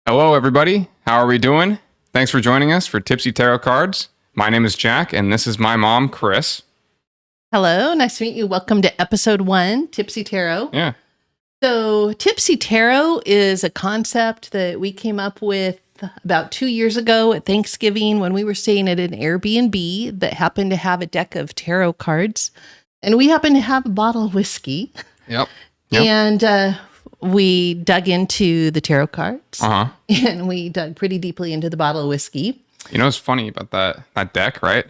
Hello, everybody. How are we doing? Thanks for joining us for Tipsy Tarot Cards. My name is Jack, and this is my mom, Chris. Hello, nice to meet you. Welcome to episode 1, Tipsy Tarot. Yeah. So, Tipsy Tarot is a concept that we came up with about 2 years ago at Thanksgiving when we were staying at an Airbnb that happened to have a deck of tarot cards. And we happened to have a bottle of whiskey. Yep. And we dug into the tarot cards. Uh-huh. And we dug pretty deeply into the bottle of whiskey. You know what's funny about that deck, right?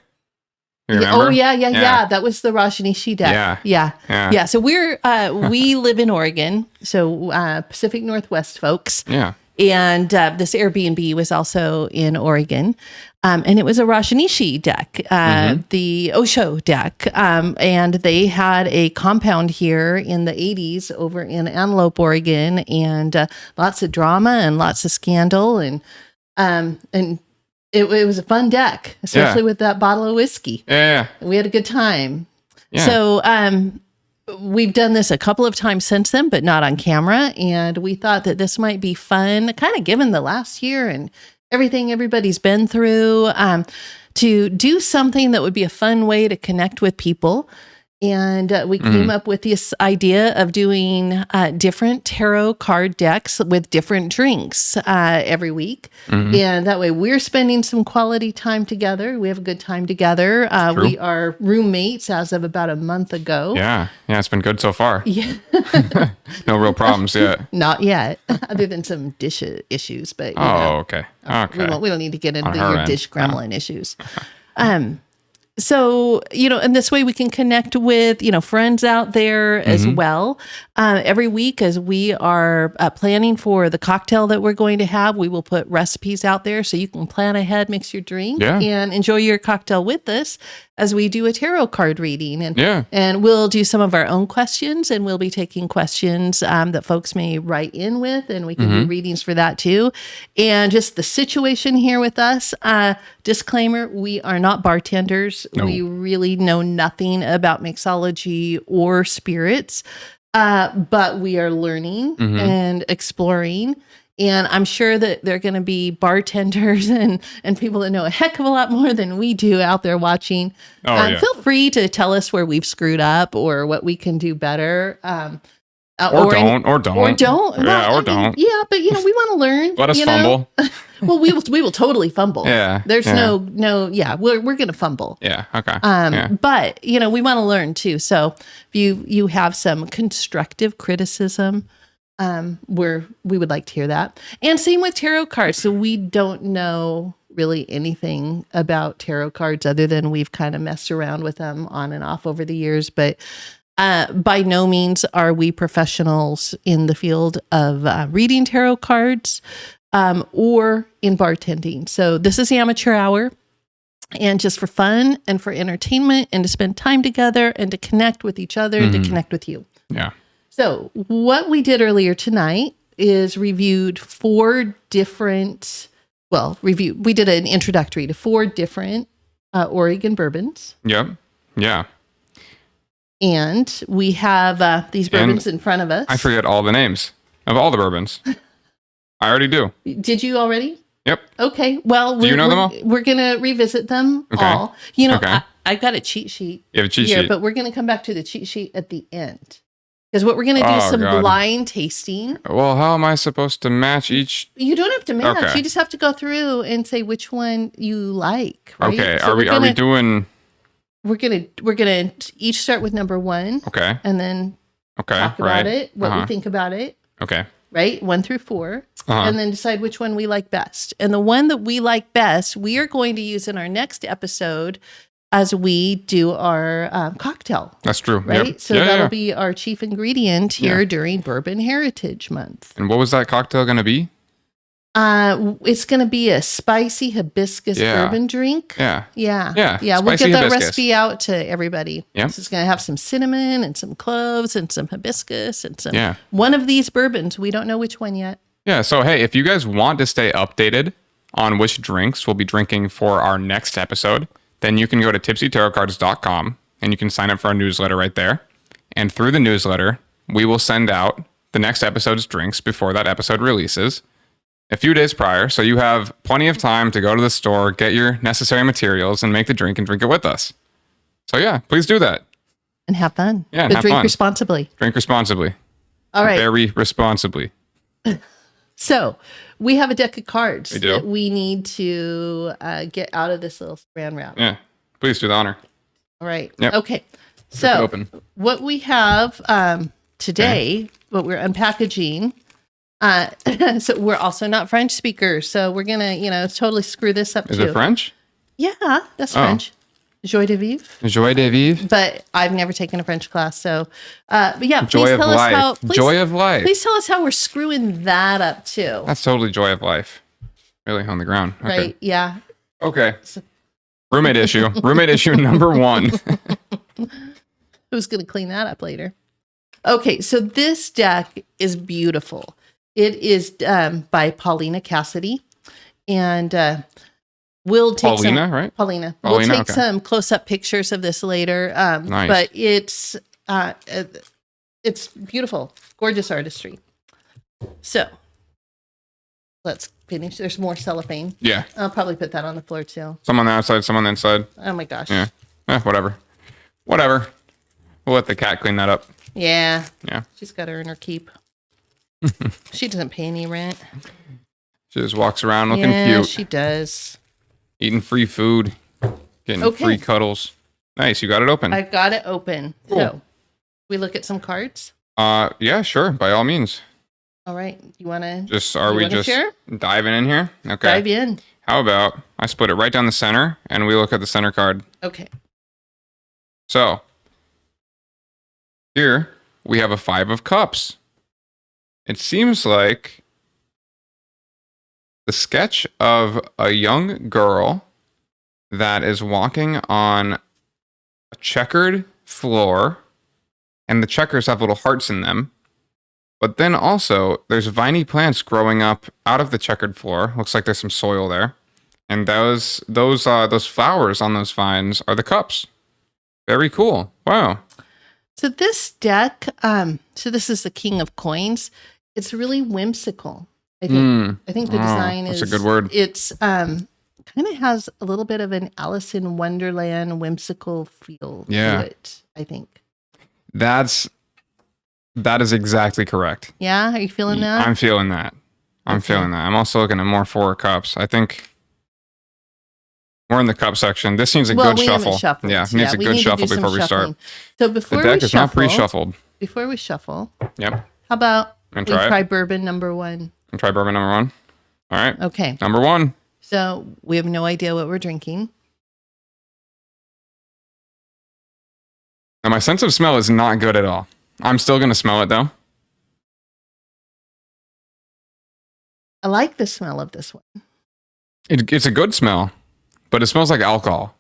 You Yeah, remember? yeah. That was the Rajneeshi deck. Yeah. So we live in Oregon, so Pacific Northwest folks. Yeah. And this Airbnb was also in Oregon. And it was a Rajneeshi deck, the Osho deck. And they had a compound here in the 80s over in Antelope, Oregon, and lots of drama and lots of scandal. And it was a fun deck, especially with that bottle of whiskey. Yeah. We had a good time. Yeah. So we've done this a couple of times since then, but not on camera. And we thought that this might be fun, kind of given the last year and everything everybody's been through, to do something that would be a fun way to connect with people. And we came up with this idea of doing different tarot card decks with different drinks every week. And that way we're spending some quality time together. We have a good time together. We are roommates as of about a month ago. Yeah. It's been good so far. Yeah. No real problems yet. Not yet, other than some dish issues. But Okay. we don't need to get into On her your end. dish gremlin issues. So, and this way we can connect with, friends out there as well. Every week as we are planning for the cocktail that we're going to have, we will put recipes out there so you can plan ahead, mix your drink, and enjoy your cocktail with us as we do a tarot card reading. And we'll do some of our own questions, and we'll be taking questions that folks may write in with, and we can do readings for that too. And just the situation here with us, disclaimer, we are not bartenders. No. We really know nothing about mixology or spirits, but we are learning and exploring. And I'm sure that there are going to be bartenders and people that know a heck of a lot more than we do out there watching. Feel free to tell us where we've screwed up or what we can do better. Or don't. Or don't. Yeah, or don't. Yeah, but we want to learn. Let us fumble. Well, we will totally fumble. Yeah. There's no. We're going to fumble. Yeah. Okay. But we want to learn too. So if you have some constructive criticism, we would like to hear that. And same with tarot cards. So we don't know really anything about tarot cards other than we've kind of messed around with them on and off over the years. But by no means are we professionals in the field of reading tarot cards or in bartending. So this is the amateur hour. And just for fun and for entertainment and to spend time together and to connect with each other and to connect with you. Yeah. So what we did earlier tonight is we did an introductory to 4 different Oregon bourbons. Yep. Yeah. And we have these bourbons in front of us. I forget all the names of all the bourbons. I already do. Did you already? Yep. Okay. Well, Do you know them all? We're going to revisit them all. Okay. I've got a cheat sheet You have a cheat here, sheet. but we're going to come back to the cheat sheet at the end. Because what we're going to do is some blind tasting. Well, how am I supposed to match each? You don't have to match. Okay. You just have to go through and say which one you like. Right? Okay. So Are we doing? We're gonna each start with number 1. Okay. And then talk about it, what we think about it. Okay. Right, 1 through 4, and then decide which one we like best. And the one that we like best, we are going to use in our next episode as we do our cocktail. That's true. Right? Yep. So that'll be our chief ingredient here during Bourbon Heritage Month. And what was that cocktail going to be? It's going to be a spicy hibiscus bourbon drink. Yeah. We'll Spicy get that hibiscus. recipe out to everybody. Yeah. So it's going to have some cinnamon and some cloves and some hibiscus and some one of these bourbons. We don't know which one yet. Yeah. So, hey, if you guys want to stay updated on which drinks we'll be drinking for our next episode, then you can go to tipsytarotcards.com and you can sign up for our newsletter right there. And through the newsletter, we will send out the next episode's drinks before that episode releases. a few days prior. So you have plenty of time to go to the store, get your necessary materials, and make the drink and drink it with us. So yeah, please do that. And have fun. Yeah, and But have drink fun. responsibly. Drink responsibly. All right. Very responsibly. So we have a deck of cards We do. that we need to get out of this little saran wrap. Yeah. Please do the honor. All right. Yep. Okay. Rip it So open. what we have today, what we're unpackaging. So we're also not French speakers. So we're gonna, totally screw this up Is too. it French? Yeah, that's Oh. French. Joie de vivre. Joie de vivre. But I've never taken a French class, so but yeah, please Joy of tell us life. how. Please, Joy of life. please tell us how we're screwing that up too. That's totally joy of life. Really on the ground. Okay. Right? Yeah. Okay. Roommate issue. Roommate issue number 1. Who's going to clean that up later? Okay, so this deck is beautiful. It is by Paulina Cassidy, and we'll take Paulina, some, right? Paulina. Paulina, We'll take okay. some close-up pictures of this later. Nice. But it's beautiful, gorgeous artistry. So let's finish. There's more cellophane. Yeah. I'll probably put that on the floor too. Some on the outside, some on the inside. Oh my gosh. Yeah. Whatever. Whatever. We'll let the cat clean that up. Yeah. Yeah. She's got to earn her keep. She doesn't pay any rent. She just walks around looking Yeah, cute. she does. Eating free food. Getting Okay. free cuddles. Nice. You got it open. I've got it open. Cool. So we look at some cards. Yeah, sure. By all means. All right. You want to Are we wanna just share? diving in here? Okay. dive in? How about I split it right down the center and we look at the center card. Okay. So here we have a 5 of cups. It seems like the sketch of a young girl that is walking on a checkered floor, and the checkers have little hearts in them. But then also there's viney plants growing up out of the checkered floor. Looks like there's some soil there. And those flowers on those vines are the cups. Very cool. Wow. So this deck, so this is the King of Coins. It's really whimsical. I think. I think the design is. That's a good word. It's kind of has a little bit of an Alice in Wonderland whimsical feel Yeah. to it. I think. That is exactly correct. Yeah, are you feeling that? I'm feeling that. I'm Okay. feeling that. I'm also looking at more 4 cups. I think we're in the cup section. This needs a good we shuffle. haven't shuffled. Yeah, it needs a we good need to shuffle do some before we start. shuffling. So before The deck we is not shuffle, pre-shuffled. before we shuffle, Yep. how about And we try try it. bourbon number 1? And try bourbon number 1. All right. Okay. Number 1. So we have no idea what we're drinking. Now my sense of smell is not good at all. I'm still going to smell it though. I like the smell of this one. It's a good smell, but it smells like alcohol.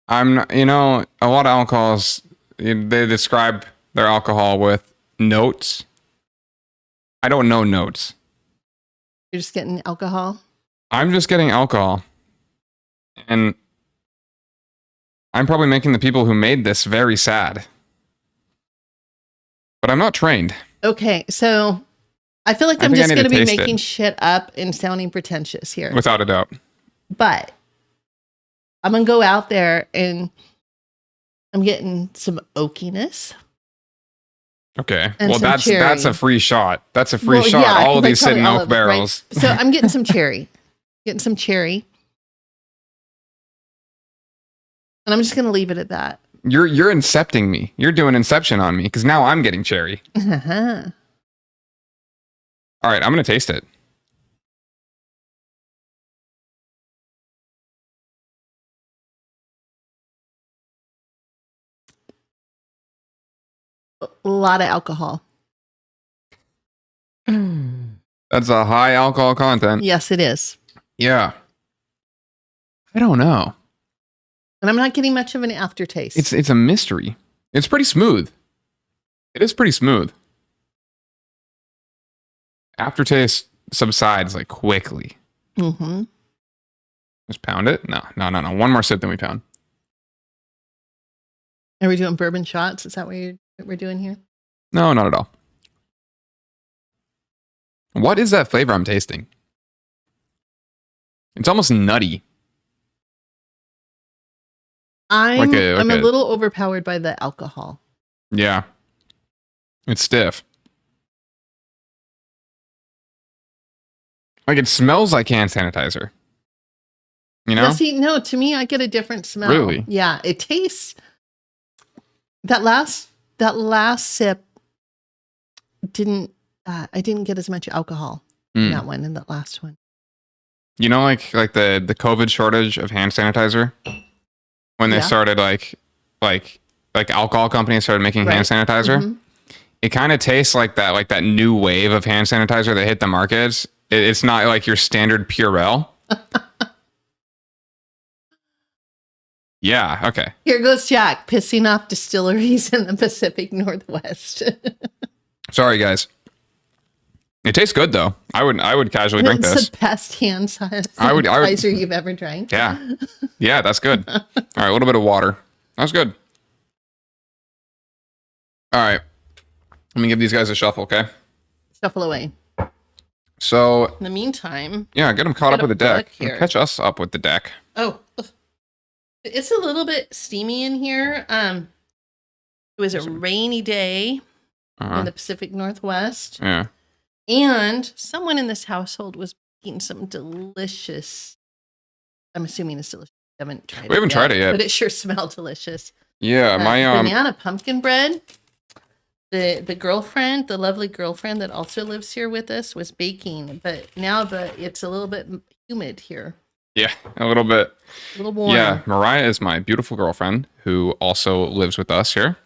I'm not, a lot of alcohols, they describe their alcohol with notes. I don't know notes. You're just getting alcohol. I'm just getting alcohol. And I'm probably making the people who made this very sad. But I'm not trained. Okay, so I feel like I I'm think I just need going to to be taste it. making shit up and sounding pretentious here. Without a doubt. But I'm going to go out there and I'm getting some oakiness. Okay. And well, some that's cherry. a free shot. That's a free Well, shot. yeah, All of 'cause I these sit probably in all oak of it, right? barrels. So I'm getting some cherry. Getting some cherry. And I'm just going to leave it at that. You're incepting me. You're doing inception on me because now I'm getting cherry. Uh-huh. All right, I'm going to taste it. A lot of alcohol. That's a high alcohol content. Yes, it is. Yeah. I don't know. And I'm not getting much of an aftertaste. It's a mystery. It's pretty smooth. It is pretty smooth. Aftertaste subsides like quickly. Mm-hmm. Just pound it? No. One more sip, then we pound. Are we doing bourbon shots? Is that what we're doing here? No, not at all. What is that flavor I'm tasting? It's almost nutty. I'm a little overpowered by the alcohol. Yeah. It's stiff. Like it smells like hand sanitizer. You know? Yeah, see, no, to me, I get a different smell. Really? Yeah, it tastes. That last sip didn't. I didn't get as much alcohol in that one and that last one. You know, like the COVID shortage of hand sanitizer, when they started like alcohol companies started making hand sanitizer. Mm-hmm. It kind of tastes like that new wave of hand sanitizer that hit the markets. It's not like your standard Purell. Yeah. Okay. Here goes Jack pissing off distilleries in the Pacific Northwest. Sorry, guys. It tastes good though. I would casually drink this. It's the best hand sanitizer you've ever drank. Yeah. Yeah, that's good. All right, a little bit of water. That's good. All right. Let me give these guys a shuffle, okay? Shuffle away. So in the meantime, yeah, get them caught up with the deck. Catch us up with the deck. Oh, it's a little bit steamy in here. It was a rainy day in the Pacific Northwest. Yeah. And someone in this household was making some delicious, I'm assuming it's delicious. We haven't tried it yet. But it sure smelled delicious. Yeah, my banana pumpkin bread. The girlfriend, the lovely girlfriend that also lives here with us, was baking, but now it's a little bit humid here. Yeah, a little bit. A little warm. Yeah, Mariah is my beautiful girlfriend who also lives with us here.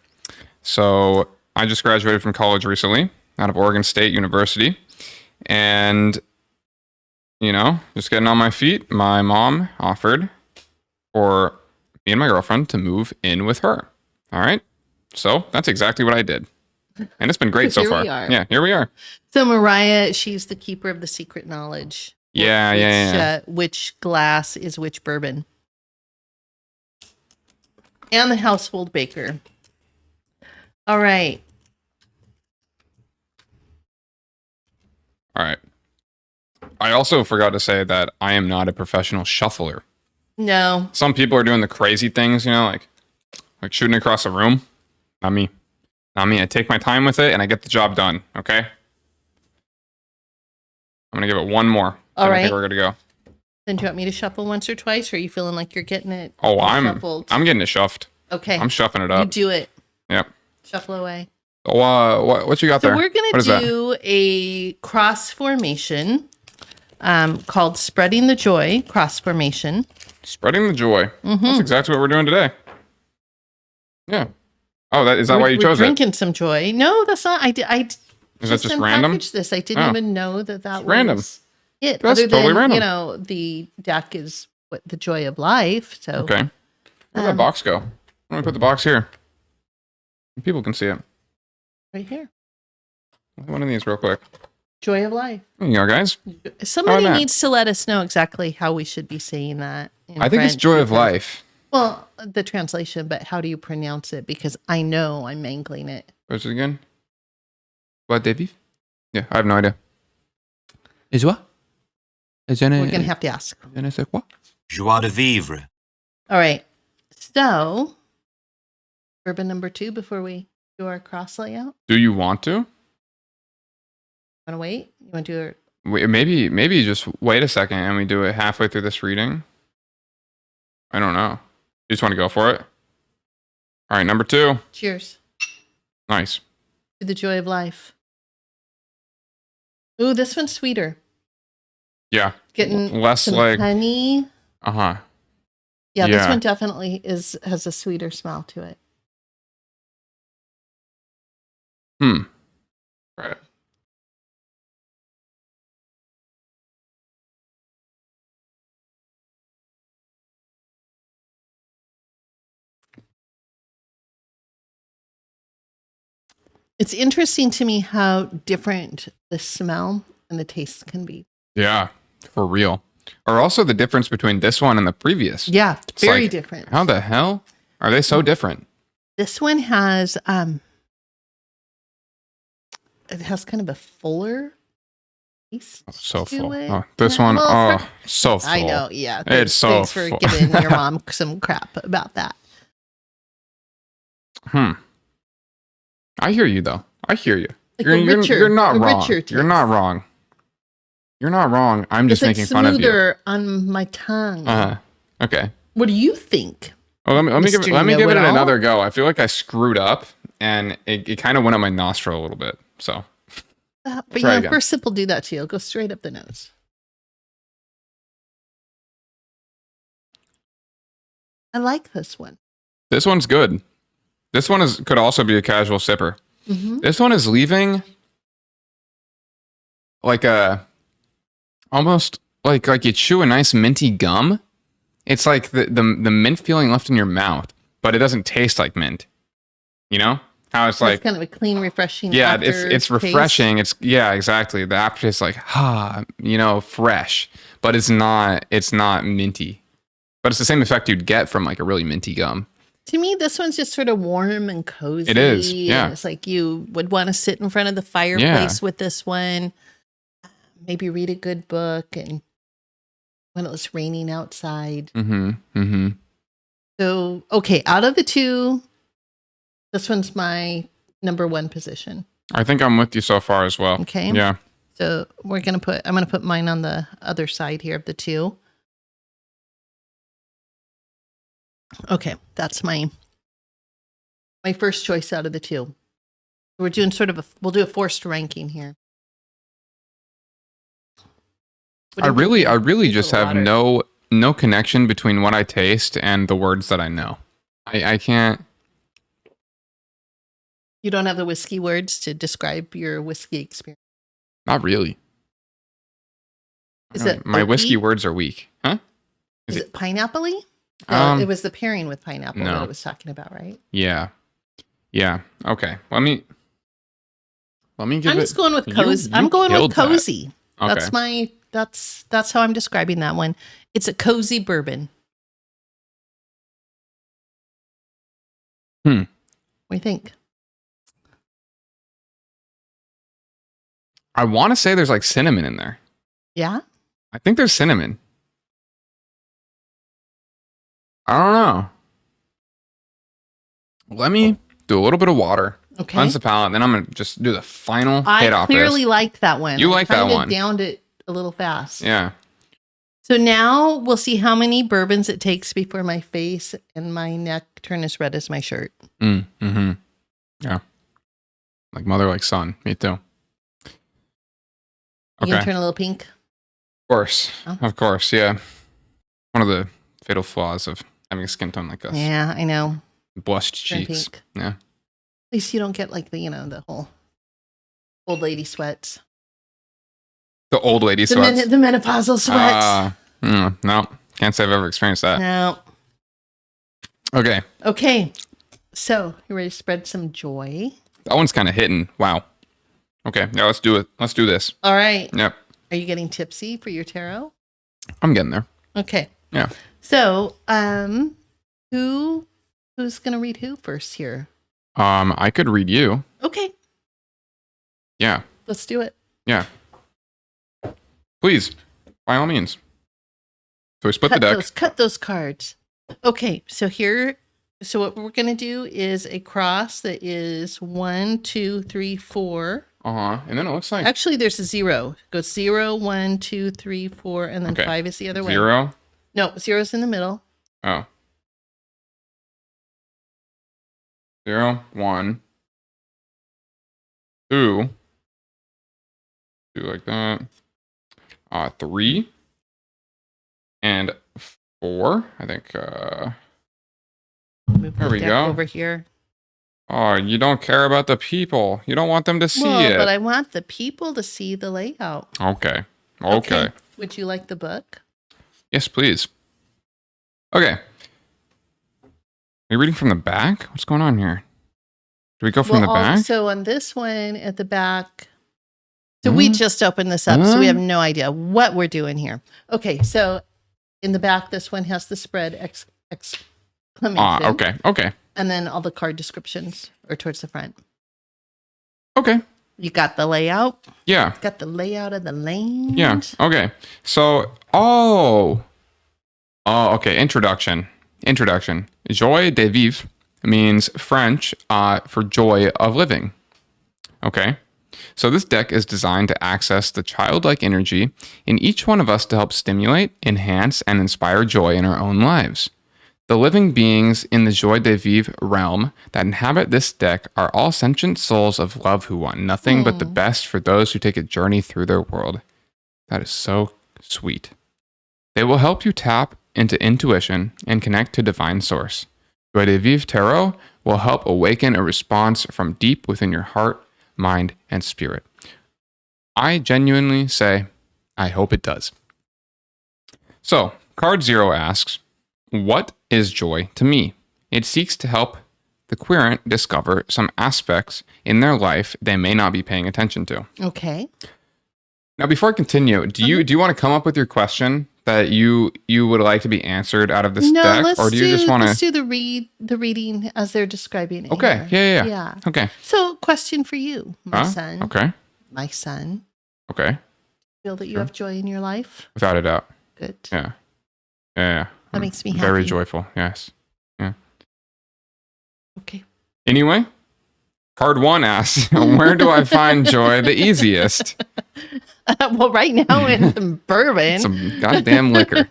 So I just graduated from college recently out of Oregon State University. And, you know, just getting on my feet, my mom offered for me and my girlfriend to move in with her. All right. So that's exactly what I did. And it's been great so far. Yeah, here we are. So Mariah, she's the keeper of the secret knowledge. Yeah. Which glass is which bourbon. And the household baker. All right. All right. I also forgot to say that I am not a professional shuffler. No. Some people are doing the crazy things, you know, like shooting across a room. Not me. Not me. I take my time with it and I get the job done. Okay. I'm going to give it one more. All right. I think we're good to go. Then do you want me to shuffle once or twice? Or are you feeling like you're getting it? Oh, shuffled? I'm getting it shuffled. Okay. I'm shuffling it up. You do it. Yep. Shuffle away. What you got there? So we're going to do a cross formation called Spreading the Joy cross formation. Spreading the joy. Mm-hmm. That's exactly what we're doing today. Yeah. Oh, is that why you chose it? Drinking some joy. No, that's not. Is that just random? This. I didn't even know that was random. It. That's totally random. You know, the deck is what the joy of life. So okay. Where'd that box go? Let me put the box here. People can see it. Right here. One of these real quick. Joy of life. There you go, guys. Somebody needs to let us know exactly how we should be saying that. I think it's joy of life. Well, the translation, but how do you pronounce it? Because I know I'm mangling it. What's it again? What, David? Yeah, I have no idea. Is what? We're going to have to ask. Joie de vivre. All right. So, bourbon number 2 before we do our cross layout. Do you want to? Want to wait? You want to do it? Wait, maybe just wait a second and we do it halfway through this reading. I don't know. You just want to go for it? All right, number 2. Cheers. Nice. To the joy of life. Ooh, this one's sweeter. Yeah. Getting less some like honey. Uh-huh. Yeah, this one definitely has a sweeter smell to it. Right. It's interesting to me how different the smell and the taste can be. Yeah, for real. Or also the difference between this one and the previous. Yeah, very different. How the hell are they so different? This one has it has kind of a fuller taste So to full. it. Oh, this Yeah, one, well, so full. I know, yeah. It's so thanks for full. giving your mom some crap about that. I hear you though. I hear you. Like You're not a wrong. richer You're not taste. wrong. You're not wrong. I'm just It's like making fun of you. smoother on my tongue. Okay. What do you think? Well, let me give Mr. it Know-it-all? another go. I feel like I screwed up, and it kind of went up my nostril a little bit. So, But Try again. first sip will do that to you. It'll go straight up the nose. I like this one. this one's good. This one could also be a casual sipper. Mm-hmm. This one is leaving like almost like you chew a nice minty gum. It's like the mint feeling left in your mouth, but it doesn't taste like mint. You know how it's like, kind of a clean, refreshing. yeah, it's aftertaste. refreshing. It's exactly. The aftertaste like fresh, but it's not minty. But it's the same effect you'd get from like a really minty gum. To me, this one's just sort of warm and cozy. It is, yeah. And it's like you would want to sit in front of the fireplace with this one, maybe read a good book, and when it was raining outside. So, okay, out of the two, this one's my number one position. I think I'm with you so far as well. Okay. Yeah. So I'm gonna put mine on the other side here of the two. Okay, that's my first choice out of the two. We're doing we'll do a forced ranking here. What do you think? I really Need just the have water. no connection between what I taste and the words that I know. I can't. You don't have the whiskey words to describe your whiskey experience. Not really. Is it My whiskey oaky? words are weak, huh? Is it pineapple-y? No, it was the pairing with pineapple that no. I was talking about, right? Yeah. Okay. Let me give I'm it. just going with You- cozy. you I'm going with killed that. cozy. Okay. That's how I'm describing that one. It's a cozy bourbon. What do you think? I want to say there's like cinnamon in there. Yeah? I think there's cinnamon. I don't know. Let me do a little bit of water. Okay. Cleanse the palate. Then I'm going to just do the final hit I off clearly this. liked that one. You I like that kinda one. Downed it a little fast. Yeah. So now we'll see how many bourbons it takes before my face and my neck turn as red as my shirt. Yeah. Like mother, like son. Me too. You Okay. gonna turn a little pink? Of course. Yeah. One of the fatal flaws of having a skin tone like this. Yeah, I know. Blushed Turn cheeks. pink. Yeah. At least you don't get like the whole old lady sweats. The old lady sweats. The menopausal sweats. No. Can't say I've ever experienced that. No. Okay. Okay. So you ready to spread some joy? That one's kind of hitting. Wow. Okay. Yeah, let's do it. Let's do this. All right. Yep. Are you getting tipsy for your tarot? I'm getting there. Okay. Yeah. So, who's gonna read who first here? I could read you. Okay, Yeah. let's do it. Yeah. Please. By all means. So we split the deck. Cut those cards. Okay, so what we're gonna do is a cross that is 1, 2, 3, 4. And then it looks like Actually, there's a 0. It goes 0, 1, 2, 3, 4, and then Okay. 5 is the other way. 0. No, 0's in the middle. Oh. 0, 1, 2. Do like that. 3. And 4. I think Move There the we deck go. over here. oh, you don't care about the people. You don't want them to see it. But I want the people to see the layout. Okay. Would you like the book? Yes, please. Okay. Are you reading from the back? What's going on here? Do we go from the back? So on this one at the back, so we just opened this up, so we have no idea what we're doing here. Okay, so in the back, this one has the spread exclamation. Okay. And then all the card descriptions are towards the front. Okay. You got the layout? Yeah. Got the layout of the land? Yeah. Okay. So, okay. Introduction. Joie de vivre means French for joy of living. Okay. So this deck is designed to access the childlike energy in each one of us to help stimulate, enhance, and inspire joy in our own lives. The living beings in the Joie de Vivre realm that inhabit this deck are all sentient souls of love who want nothing but the best for those who take a journey through their world. That is so sweet. They will help you tap into intuition and connect to divine source. Joie de Vivre Tarot will help awaken a response from deep within your heart, mind, and spirit. I genuinely say, I hope it does. So, card 0 asks, what is joy to me? It seeks to help the querent discover some aspects in their life they may not be paying attention to. Okay. Now, before I continue, do you want to come up with your question that you would like to be answered out of this deck, or do you just want to? Let's do the reading as they're describing it. Okay. Here. Yeah. Okay. So, question for you, my son. Okay. My son. Okay. Feel that you have joy in your life? Without a doubt. Good. Yeah. That makes me happy. Very joyful. Yes. Yeah. Okay. Anyway, card 1 asks, where do I find joy the easiest? Well, right now in some bourbon. Some goddamn liquor.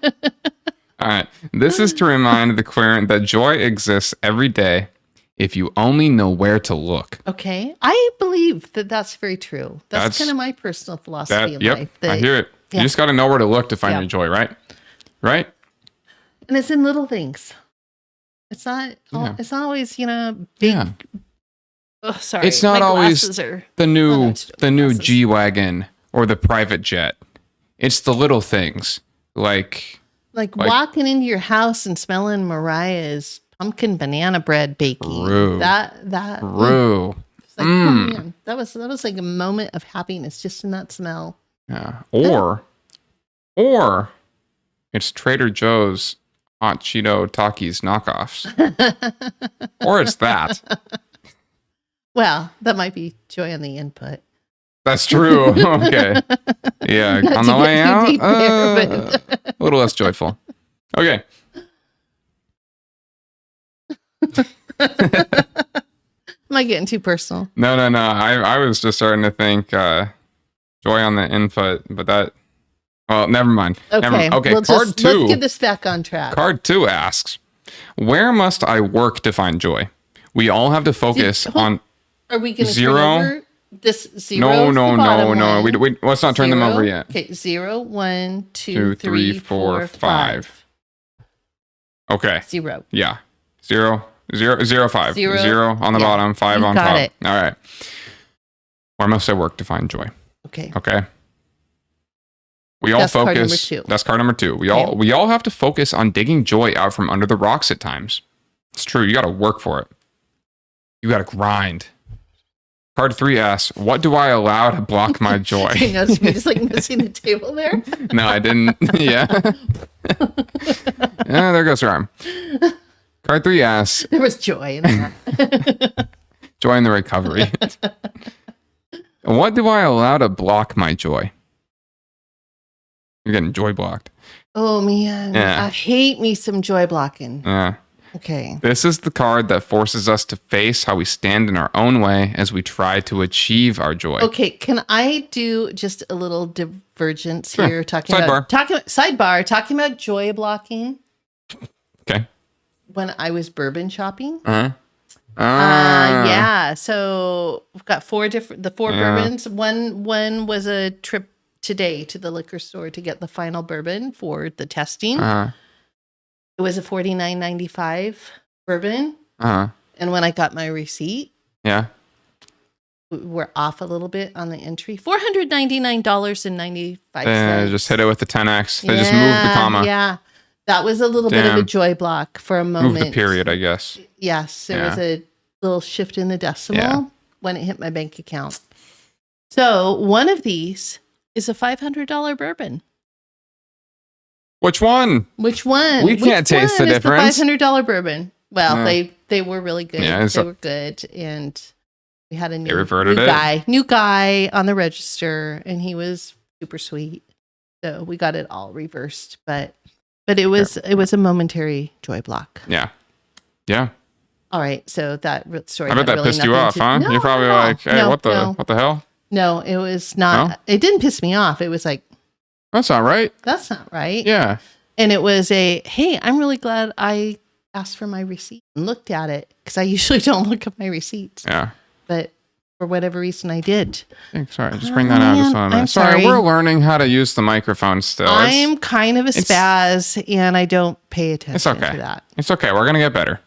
All right. This is to remind the querent that joy exists every day if you only know where to look. Okay. I believe that that's very true. That's kind of my personal philosophy of life. I hear it. You just got to know where to look to find your joy, right? Right? And it's in little things. It's not. It's not always, big. Yeah. Oh, sorry. It's not always the new glasses. G-Wagon or the private jet. It's the little things like walking into your house and smelling Mariah's pumpkin banana bread baking. Brew. That. Brew. It's like, oh man, that was like a moment of happiness just in that smell. Yeah. Or it's Trader Joe's hot Cheeto Takis knockoffs. Or it's that. Well, that might be joy on the input. That's true. Okay. Yeah. On the way out, a little less joyful. Okay. Am I getting too personal? No. I was just starting to think joy on the input, but that. Well, never mind. Okay. Okay. Card 2. Let's get this back on track. Card 2 asks, "Where must I work to find joy?" We all have to focus on. Are we going to 0? turn over this 0? No. We let's not turn them over yet. Okay. 0, 1, 2, 2, 3, 3, 4, 5. Okay. 0. Yeah. 0, 5. 0 on the bottom, 5 on got top. it. All right. Where must I work to find joy? Okay. We all That's focus. card number 2. That's card number 2. We all have to focus on digging joy out from under the rocks at times. It's true. You got to work for it. You got to grind. Card 3 asks, "What do I allow to block my joy?" You noticed me just like missing the table there? No, I didn't. Yeah. Yeah, there goes her arm. Card 3 asks, There was joy in that. joy in the recovery. What do I allow to block my joy? You're getting joy blocked. Oh, man. Yeah. I hate me some joy blocking. Yeah. Okay. This is the card that forces us to face how we stand in our own way as we try to achieve our joy. Okay. Can I do just a little divergence Sure. here? Talking about joy blocking. Okay. When I was bourbon shopping. Uh-huh. Yeah. So we've got 4 Yeah. bourbons. One was a trip today to the liquor store to get the final bourbon for the testing. Uh-huh. It was a $49.95 bourbon. Uh-huh. And when I got my receipt, Yeah. we're off a little bit on the entry. $499.95. They just hit it with the 10x. They just moved the comma. Yeah. That was a little bit of a Damn. joy block for a moment. Moved the period, I guess. Yes, there was a little shift in the decimal Yeah. when it hit my bank account. So one of these is a $500 bourbon. Which one? Which one? We can't taste the difference. The $500 bourbon. Well, Yeah. they were really good. Yeah, They were good, and We had a They reverted new guy on the register, and he was super sweet. So we got it all reversed, but it was a momentary joy block. Yeah. Yeah. All right, so that story. I bet that really pissed you off, huh? No, You're probably not at all. like, hey, No, what the hell? No, it was not. No? It didn't piss me off. It was like, That's not right. that's not right. Yeah. And it was hey, I'm really glad I asked for my receipt and looked at it, because I usually don't look at my receipts. Yeah. But for whatever reason, I did. Hey, sorry, just bring that out. Just Man, on I'm sorry, sorry. we're learning how to use the microphone still. I'm kind of a spaz, and I don't pay attention It's okay. to that. It's okay. We're gonna get better.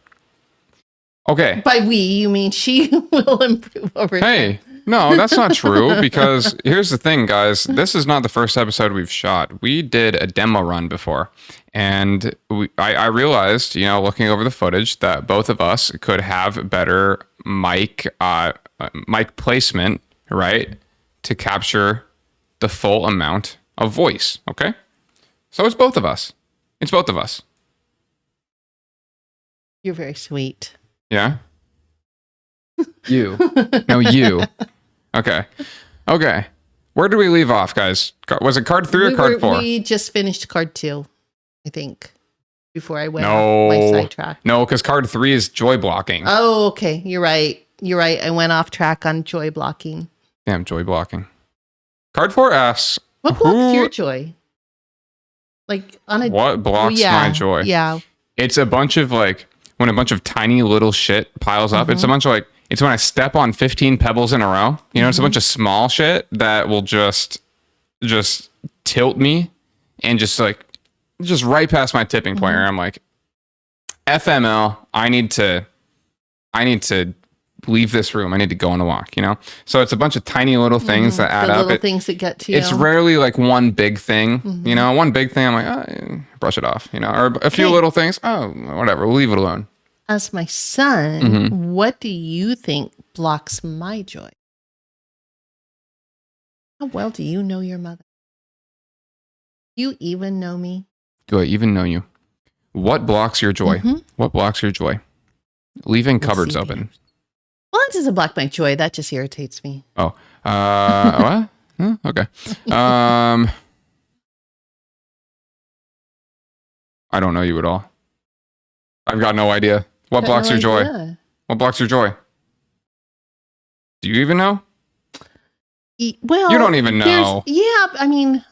Okay. By we, you mean she will improve over time. Hey, no, that's not true, because here's the thing, guys. This is not the first episode we've shot. We did a demo run before, and I realized, looking over the footage, that both of us could have better mic placement, right, to capture the full amount of voice. Okay, so it's both of us. It's both of us. You're very sweet. Yeah. You. No, you. Okay. Where did we leave off, guys? Was it card 3 or card 4? We just finished card 2, I think, before I went off my sidetrack. No, because card 3 is joy blocking. Oh, okay. You're right. I went off track on joy blocking. Damn, joy blocking. Card 4 asks, What blocks your joy? Like on a what blocks my joy? Yeah. It's a bunch of when a bunch of tiny little shit piles up. It's a bunch of it's when I step on 15 pebbles in a row. It's a bunch of small shit that will just tilt me and just right past my tipping point where I'm like, FML, I need to leave this room. I need to go on a walk, So it's a bunch of tiny little things that add the up. Little things that get to you. It's rarely one big thing, one big thing. I'm like, brush it off, or a few little things. Oh, whatever. We'll leave it alone. As my son, what do you think blocks my joy? How well do you know your mother? You even know me? Do I even know you? What blocks your joy? What blocks your joy? Leaving cupboards open. Well, that doesn't block my joy. That just irritates me. Oh, what? Huh? Okay. I don't know you at all. I've got no idea. What blocks your joy? What blocks your joy? Do you even know? Well, you don't even know. Yeah, I mean,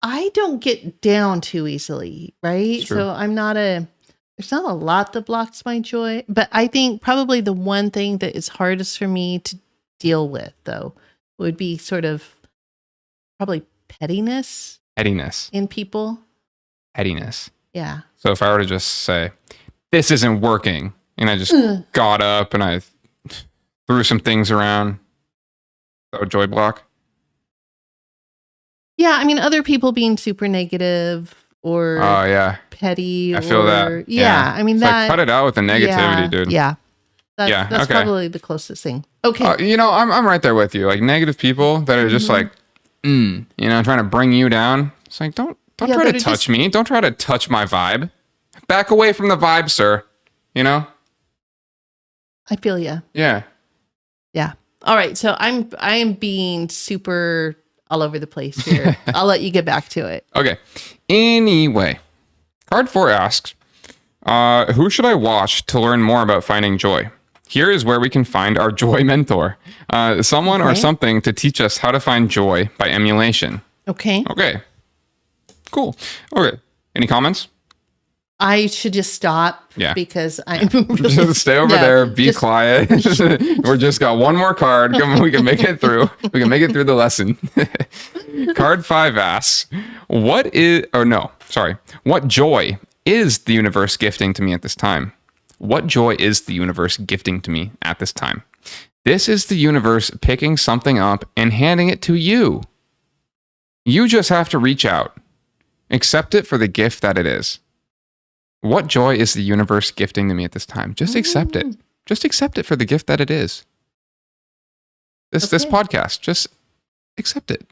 I don't get down too easily, right? So there's not a lot that blocks my joy, but I think probably the one thing that is hardest for me to deal with, though, would be sort of probably pettiness. Pettiness. In people. Pettiness. Yeah. So if I were to just say, this isn't working, and I just got up and I threw some things around, that would joy block? Yeah, I mean, other people being super negative or petty. I feel that. Yeah, I mean, it's that. Cut it out with the negativity, dude. Yeah. That's probably the closest thing. Okay. I'm right there with you. Negative people that are just trying to bring you down. It's like, don't try to touch me. Don't try to touch my vibe. Back away from the vibe, sir. I feel you. Yeah. Yeah. All right. So I am being super all over the place here. I'll let you get back to it. Okay. Anyway, card 4 asks, who should I watch to learn more about finding joy? Here is where we can find our joy mentor. Someone or something to teach us how to find joy by emulation. Okay. Cool. Okay. Any comments? I should just stop because I'm really, just stay over there, be quiet. We're just got one more card. We can make it through. We can make it through the lesson. Card 5 asks, what joy is the universe gifting to me at this time? What joy is the universe gifting to me at this time? This is the universe picking something up and handing it to you. You just have to reach out. Accept it for the gift that it is. What joy is the universe gifting to me at this time? Just accept it. Just accept it for the gift that it is. This podcast, just accept it.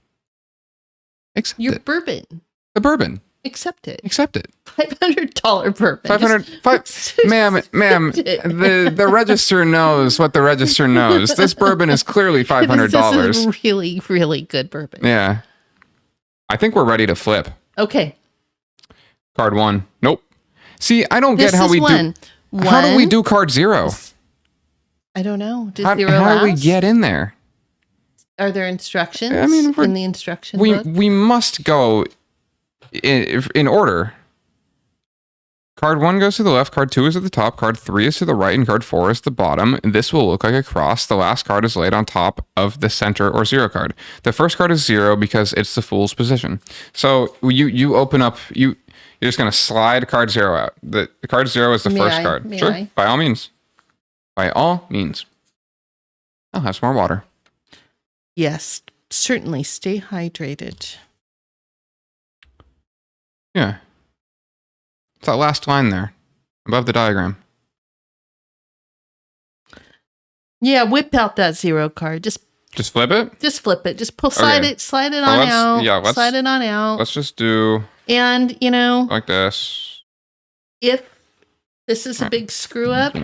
Accept your it. bourbon. The bourbon. Accept it. Accept it. $500 bourbon. 500, ma'am, the register knows what the register knows. This bourbon is clearly $500. This is really, really good bourbon. Yeah. I think we're ready to flip. Okay. Card 1. Nope. See, I don't get how we do. How do we do card 0? I don't know. Does How do we get in there? Are there instructions in the instruction book? We must go in order. Card 1 goes to the left, card 2 is at the top, card 3 is to the right, and card 4 is the bottom. This will look like a cross. The last card is laid on top of the center or 0 card. The first card is 0 because it's the fool's position. So you open up, you're just going to slide card 0 out. The card 0 is the first card. May Sure, I? by all means. By all means. I'll have some more water. Yes, certainly. Stay hydrated. Yeah. It's that last line there, above the diagram. Yeah, whip out that 0 card. Just flip it? Just flip it. Just slide it on out. Yeah, slide it on out. Let's just do... And, like this. If this is a big screw up,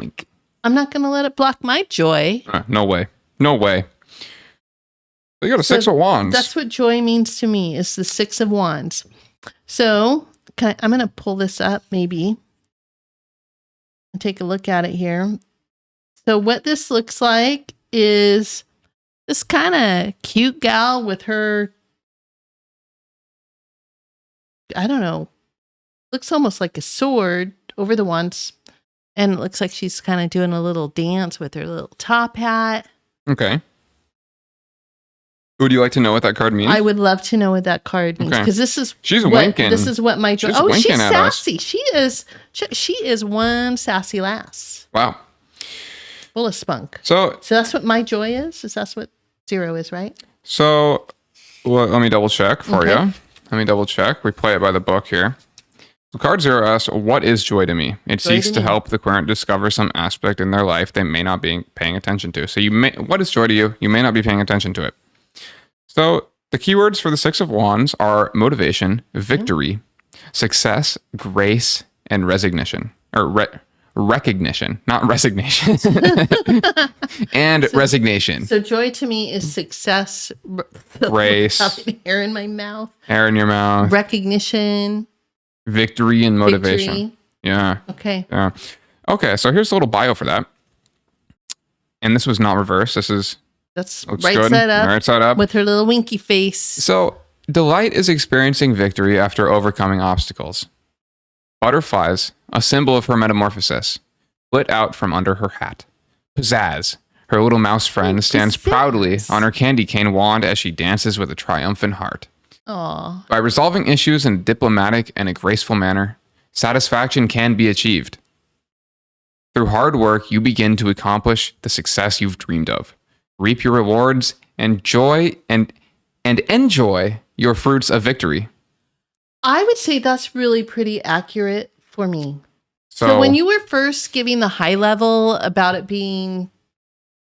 I'm not going to let it block my joy. No way. No way. You got a 6 of Wands. That's what joy means to me, is the 6 of Wands. So I'm going to pull this up maybe and take a look at it here. So what this looks like is this kind of cute gal with her, I don't know, looks almost like a sword over the wands. And it looks like she's kind of doing a little dance with her little top hat. Okay. Would you like to know what that card means? I would love to know what that card means, because she's winking. This is what my joy. She's sassy. She is one sassy lass. Wow. Full of spunk. So that's what my joy is. That's what 0 is, right? So let me double check for you. Let me double check. We play it by the book here. So card 0 asks, what is joy to me? It seeks to help the querent discover some aspect in their life they may not be paying attention to. So what is joy to you? You may not be paying attention to it. So the keywords for the 6 of Wands are motivation, victory, success, grace, and resignation. Or recognition, not resignation. And resignation. So joy to me is success, grace, hair in my mouth, hair in your mouth, recognition, victory, and motivation. Victory. Yeah. Okay. Yeah. Okay. So here's a little bio for that. And this was not reversed. That's right side up. With her little winky face. So, delight is experiencing victory after overcoming obstacles. Butterflies, a symbol of her metamorphosis, flit out from under her hat. Pizzazz, her little mouse friend, stands proudly on her candy cane wand as she dances with a triumphant heart. Aww. By resolving issues in a diplomatic and a graceful manner, satisfaction can be achieved. Through hard work, you begin to accomplish the success you've dreamed of. Reap your rewards and enjoy your fruits of victory. I would say that's really pretty accurate for me. So when you were first giving the high level about it being,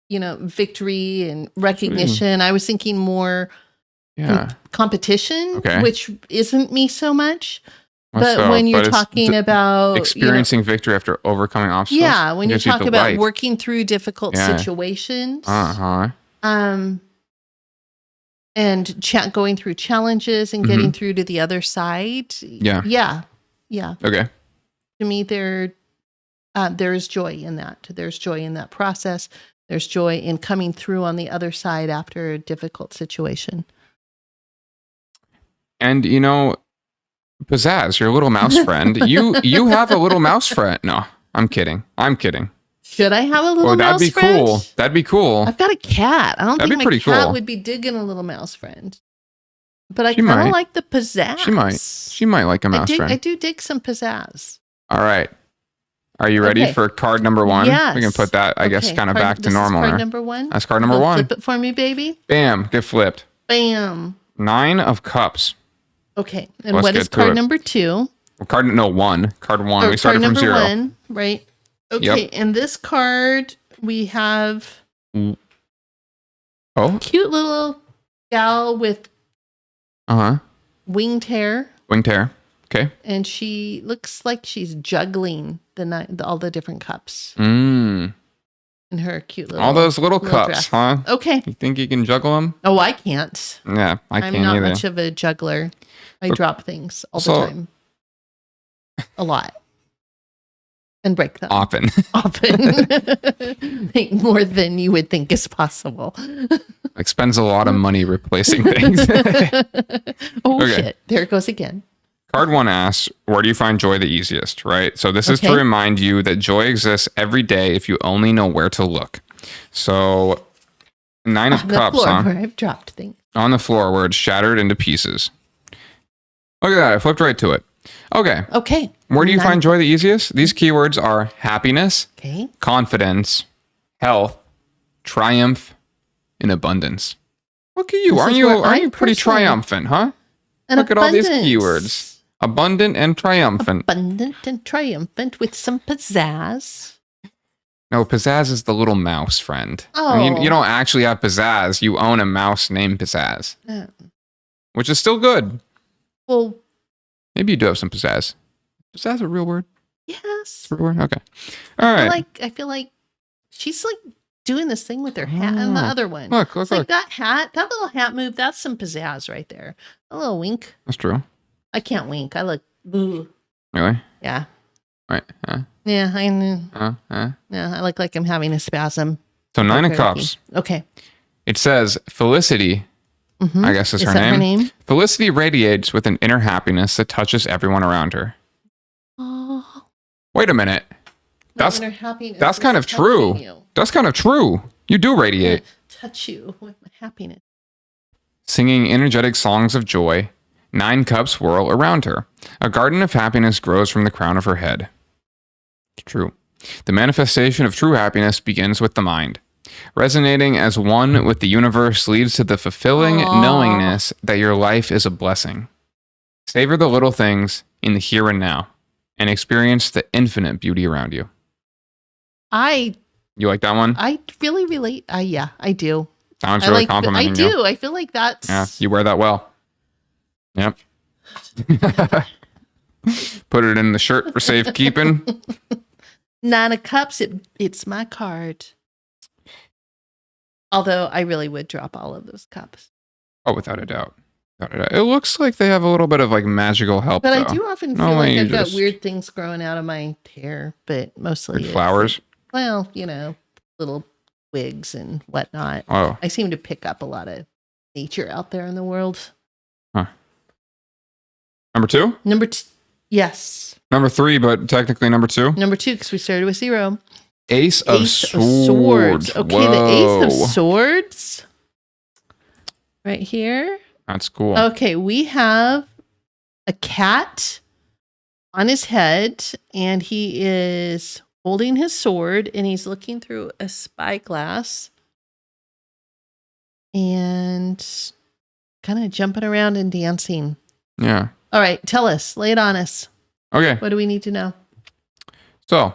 victory and recognition, I was thinking more competition, which isn't me so much. But when you're talking about experiencing victory after overcoming obstacles, when you talk about working through difficult situations, and going through challenges and getting through to the other side, okay. To me, there is joy in that. There's joy in that process. There's joy in coming through on the other side after a difficult situation. And Pizzazz, your little mouse friend. You have a little mouse friend. No, I'm kidding. Should I have a little mouse friend? Cool. That'd be cool. I've got a cat. I don't think my cat would be digging a little mouse friend. But I kind of like the pizzazz. She might like a mouse friend. I do dig some pizzazz. All right. Are you ready for card number 1? Yes. We can put that, I guess, kind of back to normal. Card number 1? That's card number 1. Flip it for me, baby. Bam. Get flipped. Bam. 9 of Cups. Okay. And what is card number 2? Well, card 1. Card 1. We started from 0. Card number 1, right. Okay. Yep. And this card, we have cute little gal with winged hair. Okay. And she looks like she's juggling all the different cups Mm. in her cute little All those little cups, dress. huh? Okay. You think you can juggle them? Oh, I can't. Yeah, I I'm can't not either. much of a juggler. I drop things all the So- time. A lot. And break them. Often. Think more than you would think is possible. Like spends a lot of money replacing things. Oh, Okay. shit. There it goes again. Card 1 asks, where do you find joy the easiest, right? So this is to Okay. remind you that joy exists every day if you only know where to look. So 9 of On the Cups, floor huh? where I've dropped things. On the floor where it's shattered into pieces. Look at that. I flipped right to it. Okay. Okay. Where do you 9 find joy the easiest? These keywords are happiness, Okay. confidence, health, triumph, and abundance. Look at you. This Aren't is you where I pretty personally- triumphant, huh? And Look at all these abundance. keywords. Abundant and triumphant. Abundant and triumphant with some pizzazz. No, pizzazz is the little mouse friend. Oh. I mean, you don't actually have pizzazz. You own a mouse named Pizzazz, which is still good. Well, Maybe you do have some pizzazz. Pizzazz a real word? yes. Real word? Okay. All right. I feel like she's like doing this thing with her hat and the Oh. other one. Look, It's like that little hat move, that's some pizzazz right there. A little wink. That's true. I can't wink. I look, ooh. Really? Yeah. Right. Yeah, I know. Yeah, I look like I'm having a spasm. So 9 of Okay, Cups. Okay. It says Felicity, Mhm. I guess is her that name. Felicity radiates with an inner happiness that touches everyone around her. Oh, Wait a minute. That's happiness. that's is kind of touching true. You. That's kind of true. You do radiate. Touch you with my happiness. Singing energetic songs of joy, 9 cups whirl around her. A garden of happiness grows from the crown of her head. It's true. The manifestation of true happiness begins with the mind. Resonating as one with the universe leads to the fulfilling Aw. knowingness that your life is a blessing. Savor the little things in the here and now and experience the infinite beauty around you. I You like that one? really relate. Yeah, I do. Sounds I really like. I complimenting you. do. I feel like that's. Yeah, you wear that well. Yep. Put it in the shirt for safekeeping. 9 of Cups. It's my card. Although I really would drop all of those cups. Oh, without a doubt. Without a doubt. It looks like they have a little bit of like magical help, But though. I do often No feel way like you I've got just- weird things growing out of my hair, but mostly Weird it's flowers. well, little wigs and whatnot. Oh, I seem to pick up a lot of nature out there in the world. number 2? Yes. Number 3, but technically number 2. Number 2, because we started with 0. Ace of Swords. Okay, the Ace of Whoa. Swords. Right here. That's cool. Okay, we have a cat on his head, and he is holding his sword, and he's looking through a spyglass and kind of jumping around and dancing. Yeah. All right, tell us. Lay it on us. Okay. What do we need to know? So,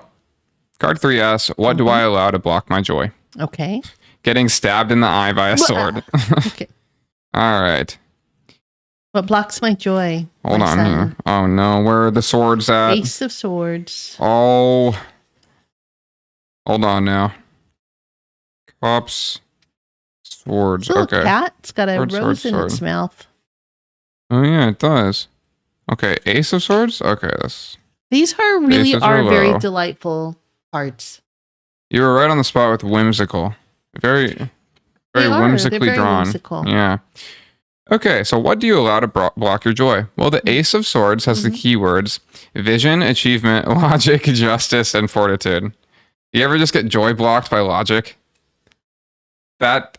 card 3 asks, what do I allow to block my joy? Okay. Getting stabbed in the eye by a sword. Okay. All right. What blocks my joy? Hold my on son? here. Oh no, where are the swords at? Ace of Swords. Oh. Hold on now. Cups. Swords. Little Okay. cat. It's got a Sword, rose sword, in its sword. mouth. Oh yeah, it does. Okay, Ace of Swords? Okay, These really Aces are are very low. delightful cards. you were right on the spot with whimsical. Very They very are. whimsically They're very drawn. whimsical. Yeah. Okay, so what do you allow to block your joy? Well, the Ace of Swords has the keywords vision, achievement, logic, justice, and fortitude. You ever just get joy blocked by logic? That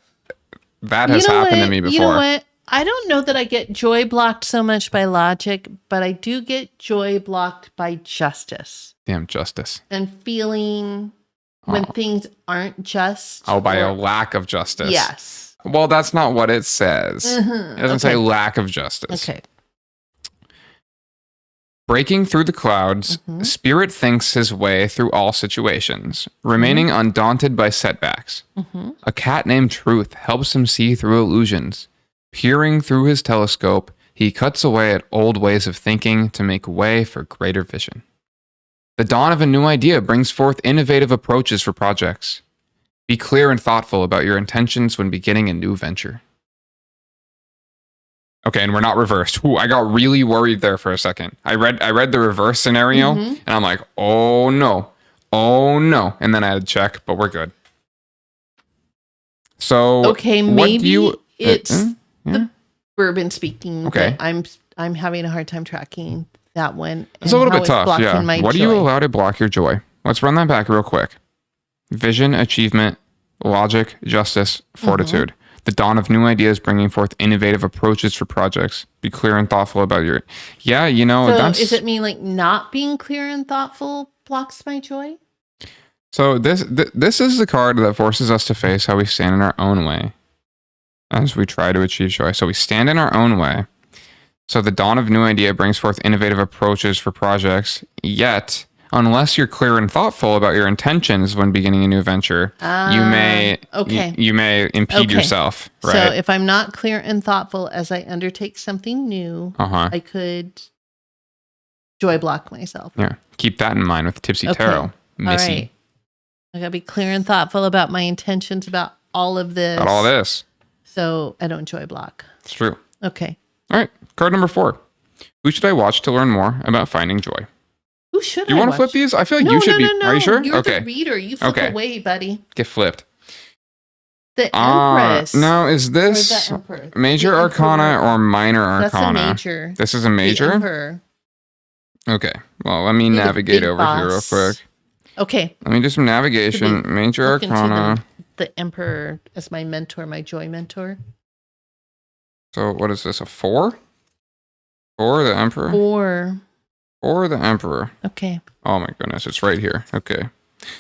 has happened to me before. You know what? I don't know that I get joy blocked so much by logic, but I do get joy blocked by justice Damn justice. and feeling when Oh. things aren't just. Oh, by or- a lack of justice. Yes. Well, that's not what it says. It doesn't say lack of justice. Okay. Breaking through the clouds, Mhm. Spirit thinks his way through all situations, remaining undaunted by setbacks. hmm A cat named Truth helps him see through illusions. Peering through his telescope, He cuts away at old ways of thinking to make way for greater vision. The dawn of a new idea brings forth innovative approaches for projects. Be clear and thoughtful about your intentions when beginning a new venture. Okay, and we're not reversed. Ooh, I got really worried there for a second. I read the reverse scenario, and I'm like, oh no. And then I had to check, but we're good. So okay, maybe it's the bourbon speaking. Okay, I'm having a hard time tracking that one. It's a little bit tough. Yeah. What do you allow to block your joy? Let's run that back real quick. Vision, achievement, logic, justice, fortitude. The dawn of new ideas bringing forth innovative approaches for projects. Be clear and thoughtful about your... Yeah, you know, so that's... Does it mean like not being clear and thoughtful blocks my joy? So this is the card that forces us to face how we stand in our own way as we try to achieve joy. So we stand in our own way. So the dawn of new idea brings forth innovative approaches for projects. Yet, unless you're clear and thoughtful about your intentions when beginning a new venture, you may impede yourself. Right? So if I'm not clear and thoughtful as I undertake something new, I could joy block myself. Yeah, keep that in mind with Tipsy Tarot, Missy. All right. I gotta be clear and thoughtful about my intentions about all of this. About all this. So I don't joy block. It's true. Okay. All right. Card number 4. Who should I watch to learn more about finding joy? Who should I watch? Do you want to flip these? I feel like you should be. No. Are you sure? You're the reader. You flip away, buddy. Get flipped. The Empress. Now, is this major arcana or minor arcana? That's a major. This is a major? The Emperor. Okay. Well, let me navigate over here real quick. Okay. Let me do some navigation. Major arcana. The Emperor as my mentor, my joy mentor. So what is this? A 4? 4, the Emperor? 4. 4, the Emperor. Okay. Oh my goodness, it's right here. Okay.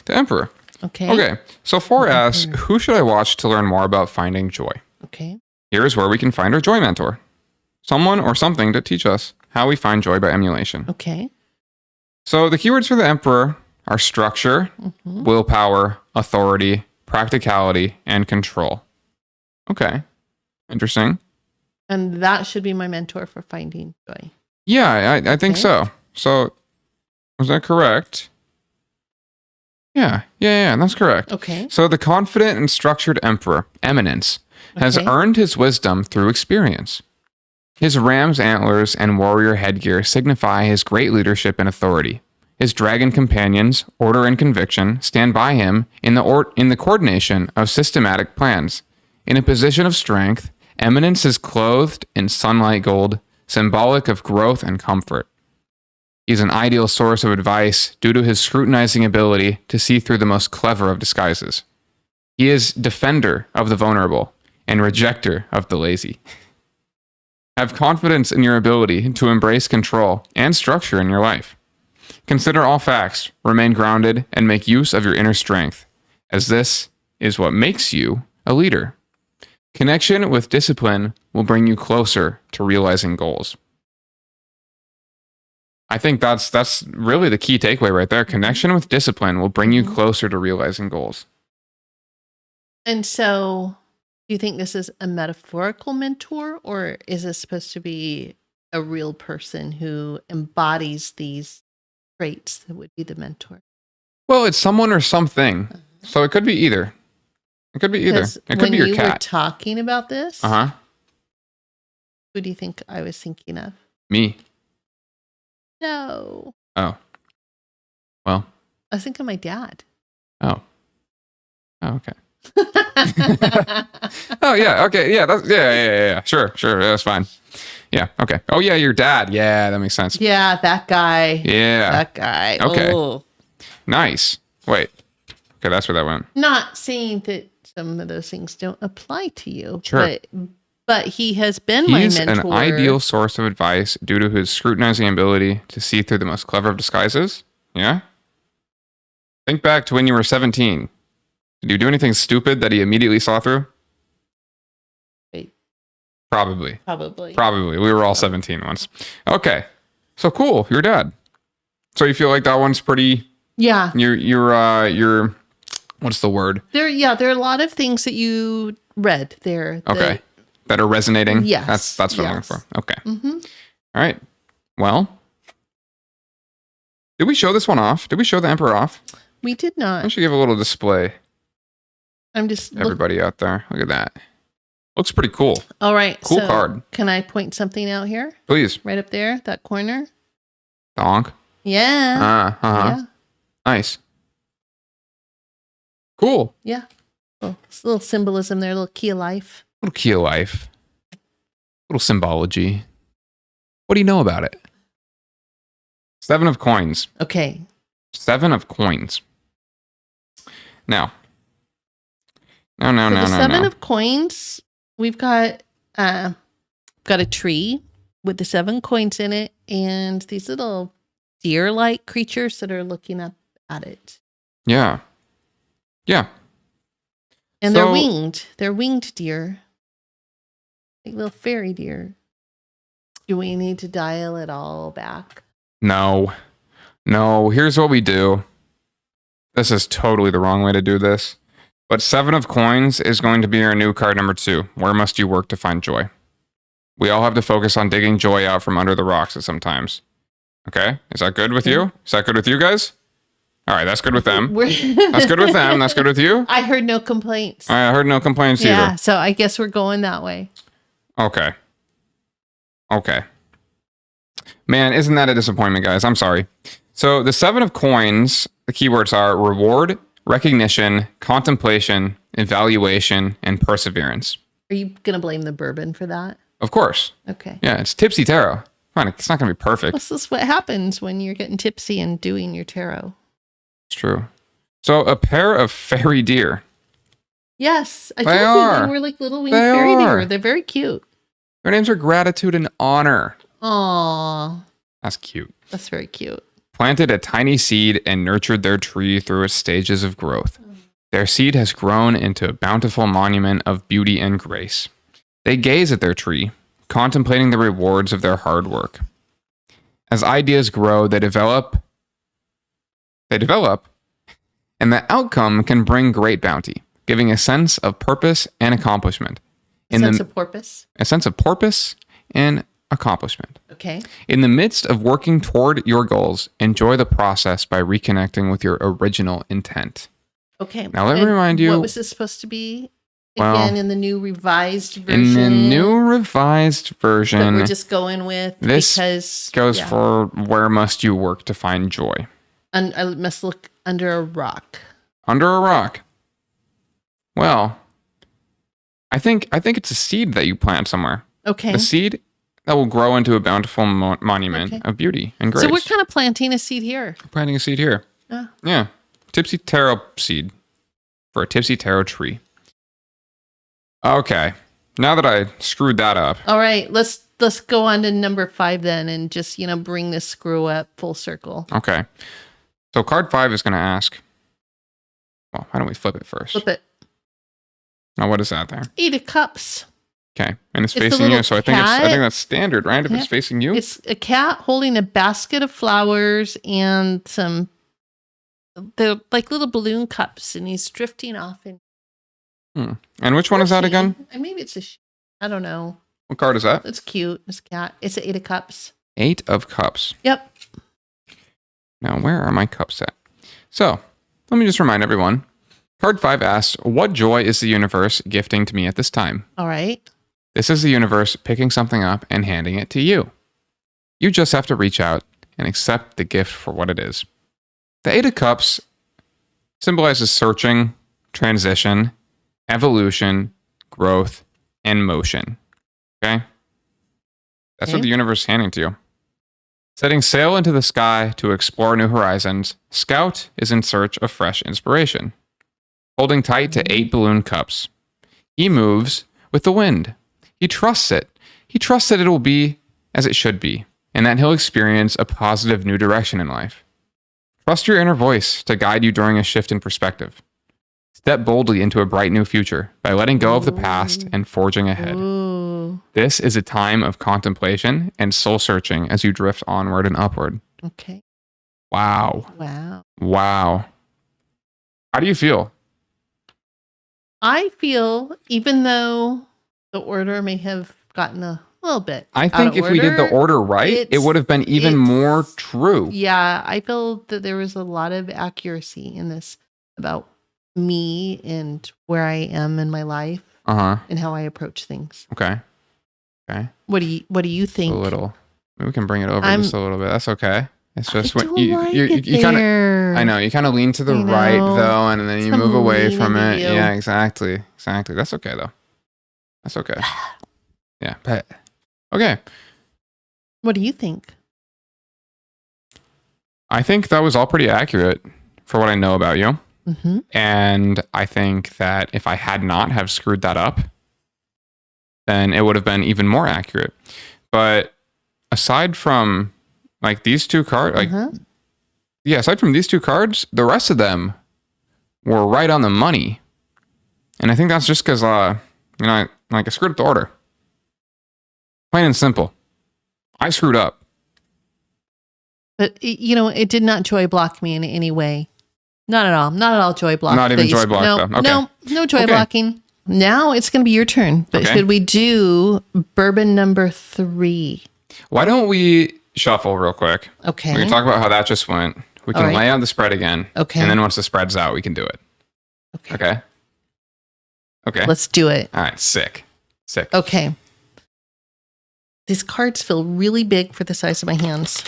The Emperor. Okay. Okay. So 4 asks, who should I watch to learn more about finding joy? Okay. Here's where we can find our joy mentor. Someone or something to teach us how we find joy by emulation. Okay. So the keywords for the Emperor are structure, willpower, authority, practicality, and control. Okay. Interesting. And that should be my mentor for finding joy. Yeah, I think so. So, was that correct? Yeah, that's correct. Okay. So the confident and structured Emperor, Eminence, has earned his wisdom through experience. His ram's antlers and warrior headgear signify his great leadership and authority. His dragon companions, Order and Conviction, stand by him in the coordination of systematic plans. In a position of strength, Eminence is clothed in sunlight gold, symbolic of growth and comfort. He's an ideal source of advice due to his scrutinizing ability to see through the most clever of disguises. He is defender of the vulnerable and rejecter of the lazy. Have confidence in your ability to embrace control and structure in your life. Consider all facts, remain grounded, and make use of your inner strength, as this is what makes you a leader. Connection with discipline will bring you closer to realizing goals. I think that's really the key takeaway right there. Connection with discipline will bring you closer to realizing goals. And so, do you think this is a metaphorical mentor, or is this supposed to be a real person who embodies these traits that would be the mentor? Well, it's someone or something. So it could be either. It could be either. It could be your cat. When you were talking about this, who do you think I was thinking of? Me. No. Oh. Well. I was thinking of my dad. Oh. Oh, okay. Oh, yeah. Okay. Yeah. That's, yeah. Sure. That's fine. Yeah. Okay. Oh, yeah. Your dad. Yeah. That makes sense. Yeah. That guy. Yeah. That guy. Okay. Oh. Nice. Wait. Okay. That's where that went. Not saying that some of those things don't apply to you. Sure. But he has been my mentor. He's an ideal source of advice due to his scrutinizing ability to see through the most clever of disguises. Yeah? Think back to when you were 17. Did you do anything stupid that he immediately saw through? Wait. Probably. Probably. We were all 17 once. Okay. So cool. Your dad. So you feel like that one's pretty... Yeah. You're what's the word? There are a lot of things that you read there. Okay. that are resonating. Yes. That's what I'm looking Yes. for. Okay. Mm-hmm. All right. Well, did we show this one off? Did we show the Emperor off? We did I not. should give a little display. I'm just Everybody out there, look at that. Looks pretty cool. All right. Cool so card. Can I point something out here? Please. Right up there, that corner. Donk. Yeah. Uh-huh. Yeah. Nice. Cool. Yeah. Oh, it's a little symbolism there, a little key of life. Little key of life. Little symbology. What do you know about it? 7 of coins. Okay. 7 of coins. Now. No. The 7 of coins, we've got a tree with the 7 coins in it and these little deer-like creatures that are looking up at it. Yeah. Yeah. And So- they're winged. They're winged deer. Like little fairy deer. Do we need to dial it all back? No. Here's what we do. This is totally the wrong way to do this. But 7 of coins is going to be our new card number 2. Where must you work to find joy? We all have to focus on digging joy out from under the rocks at sometimes. Okay? Is that good with you? Is that good with you guys? All right, that's good with them. That's good with them. That's good with you? I heard no complaints. I heard no complaints Yeah, either. so I guess we're going that way. Okay. Man, isn't that a disappointment, guys? I'm sorry. So the 7 of coins, the keywords are reward, recognition, contemplation, evaluation, and perseverance. Are you going to blame the bourbon for that? Of course. Okay. Yeah, it's Tipsy Tarot. Fine, it's not going to be perfect. This is what happens when you're getting tipsy and doing your tarot. It's true. So a pair of fairy deer. Yes. I They told you are. they were like little winged They fairy are. deer. They're very cute. Their names are Gratitude and Honor. Aw, That's cute. that's very cute. Planted a tiny seed and nurtured their tree through its stages of growth. Their seed has grown into a bountiful monument of beauty and grace. They gaze at their tree, contemplating the rewards of their hard work. As ideas grow, they develop, and the outcome can bring great bounty, giving a sense of purpose and accomplishment. Sense of purpose. A sense of purpose and accomplishment. Okay. In the midst of working toward your goals, enjoy the process by reconnecting with your original intent. Okay. Now, let me And remind you- What was this supposed to be Well, again in the new revised version? In the new revised that version, we're just going with this because goes yeah. for where must you work to find joy? I must look under a rock. Under a rock. Well, I think it's a seed that you plant somewhere. Okay. A seed that will grow into a bountiful monument Okay. of beauty and grace. So we're kind of planting a seed here. Planting a seed here. Ah. Yeah. Tipsy Tarot seed for a Tipsy Tarot tree. Okay. Now that I screwed that up. All right, let's go on to number 5 then, and just bring this screw up full circle. Okay. So card 5 is going to ask. Well, why don't we flip it first? Flip it. Now, what is that there? 8 of Cups. Okay, and it's It's the facing you, little so I cat. think that's standard, right? If it's Yeah. facing you. It's a cat holding a basket of flowers and they're like little balloon cups, and he's drifting off. And which one is that again? And maybe it's I don't know. What card is that? It's cute. This cat. It's an 8 of Cups. 8 of Cups. Yep. Now, where are my cups at? So, let me just remind everyone. Card 5 asks, what joy is the universe gifting to me at this time? All right. This is the universe picking something up and handing it to you. You just have to reach out and accept the gift for what it is. The 8 of Cups symbolizes searching, transition, evolution, growth, and motion. Okay? That's what Okay. the universe is handing to you. Setting sail into the sky to explore new horizons, Scout is in search of fresh inspiration. Holding tight to 8 balloon cups. He moves with the wind. He trusts it. He trusts that it will be as it should be, and that he'll experience a positive new direction in life. Trust your inner voice to guide you during a shift in perspective. Step boldly into a bright new future by letting go of the past and forging ahead. Ooh. This is a time of contemplation and soul searching as you drift onward and upward. Okay. Wow. Wow. How do you feel? I feel, even though The order may have gotten a little bit. I think if we did the order right, it would have been even more true. Yeah, I feel that there was a lot of accuracy in this about me and where I am in my life and how I approach things. Okay. What do you think? A little. Maybe we can bring it over just a little bit. That's okay. It's just when you kind of, I know you kind of lean to the right though, and then you move away from it. Yeah, exactly. That's okay though. That's okay. Yeah. Okay. What do you think? I think that was all pretty accurate for what I know about you. Mm-hmm. And I think that if I had not have screwed that up, then it would have been even more accurate. But aside from like these two cards, aside from these two cards, the rest of them were right on the money. And I think that's just because, I screwed up the order. Plain and simple. I screwed up. But, it did not joy block me in any way. Not at all. Not at all joy block. Not even joy block, though. Okay. No joy blocking. Now it's going to be your turn. But should we do bourbon number 3? Why don't we shuffle real quick? Okay. We can talk about how that just went. We can lay out the spread again. Okay. And then once the spread's out, we can do it. Okay. Let's do it. All right. Sick. Okay. These cards feel really big for the size of my hands.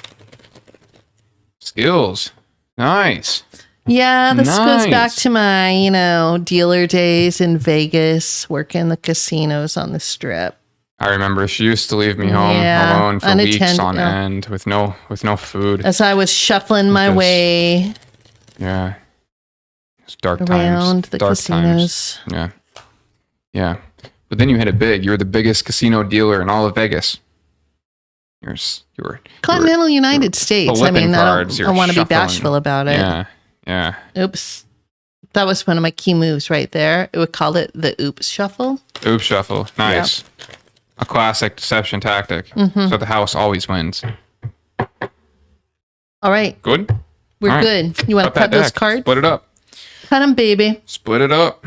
Skills. Nice. Yeah, this goes back to my, dealer days in Vegas, working the casinos on the Strip. I remember she used to leave me home alone for weeks on end with no food. As I was shuffling my way. Yeah. It's dark around times. the casinos. Times. Yeah. But then you hit it big. You were the biggest casino dealer in all of Vegas. You were Continental United States. I mean, I want to be bashful about it. Yeah. Oops. That was one of my key moves right there. It would call it the oops shuffle. Oops shuffle. Nice. Yep. A classic deception tactic. Mm-hmm. So the house always wins. All right. Good? We're good. You want to cut those cards? Split it up. Cut them, baby. Split it up.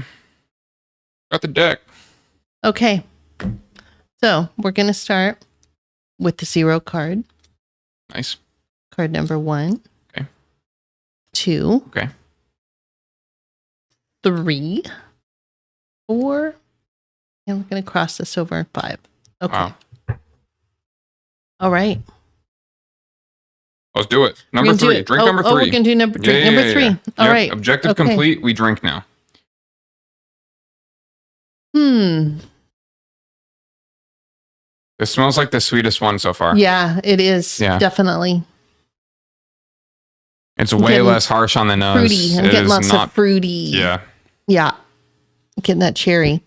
Got the deck. Okay. So we're going to start with the 0 card. Nice. Card number 1. Okay. 2. Okay. 3. 4. And we're going to cross this over 5. Okay. Wow. All right. Let's do it. Number 3. Drink number 3. Oh, we're going to do number 3. All right. Objective complete. We drink now. This smells like the sweetest one so far. Yeah, it is. Yeah. Definitely. It's way less harsh on the nose. Fruity. I'm getting lots of fruity. Yeah. Yeah. Getting that cherry.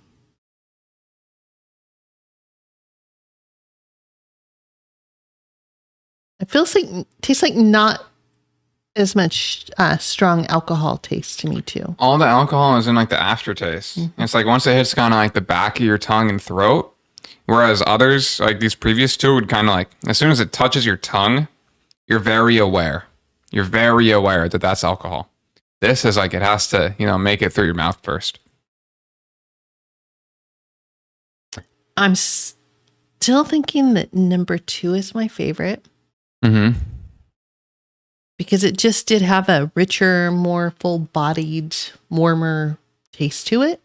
It tastes like not as much strong alcohol taste to me too. All the alcohol is in like the aftertaste. Mm-hmm. It's like once it hits kind of like the back of your tongue and throat, whereas others, like these previous two, would kind of like, as soon as it touches your tongue, you're very aware. You're very aware that that's alcohol. This is like, it has to, make it through your mouth first. I'm still thinking that number 2 is my favorite. Mm-hmm. Because it just did have a richer, more full-bodied, warmer taste to it.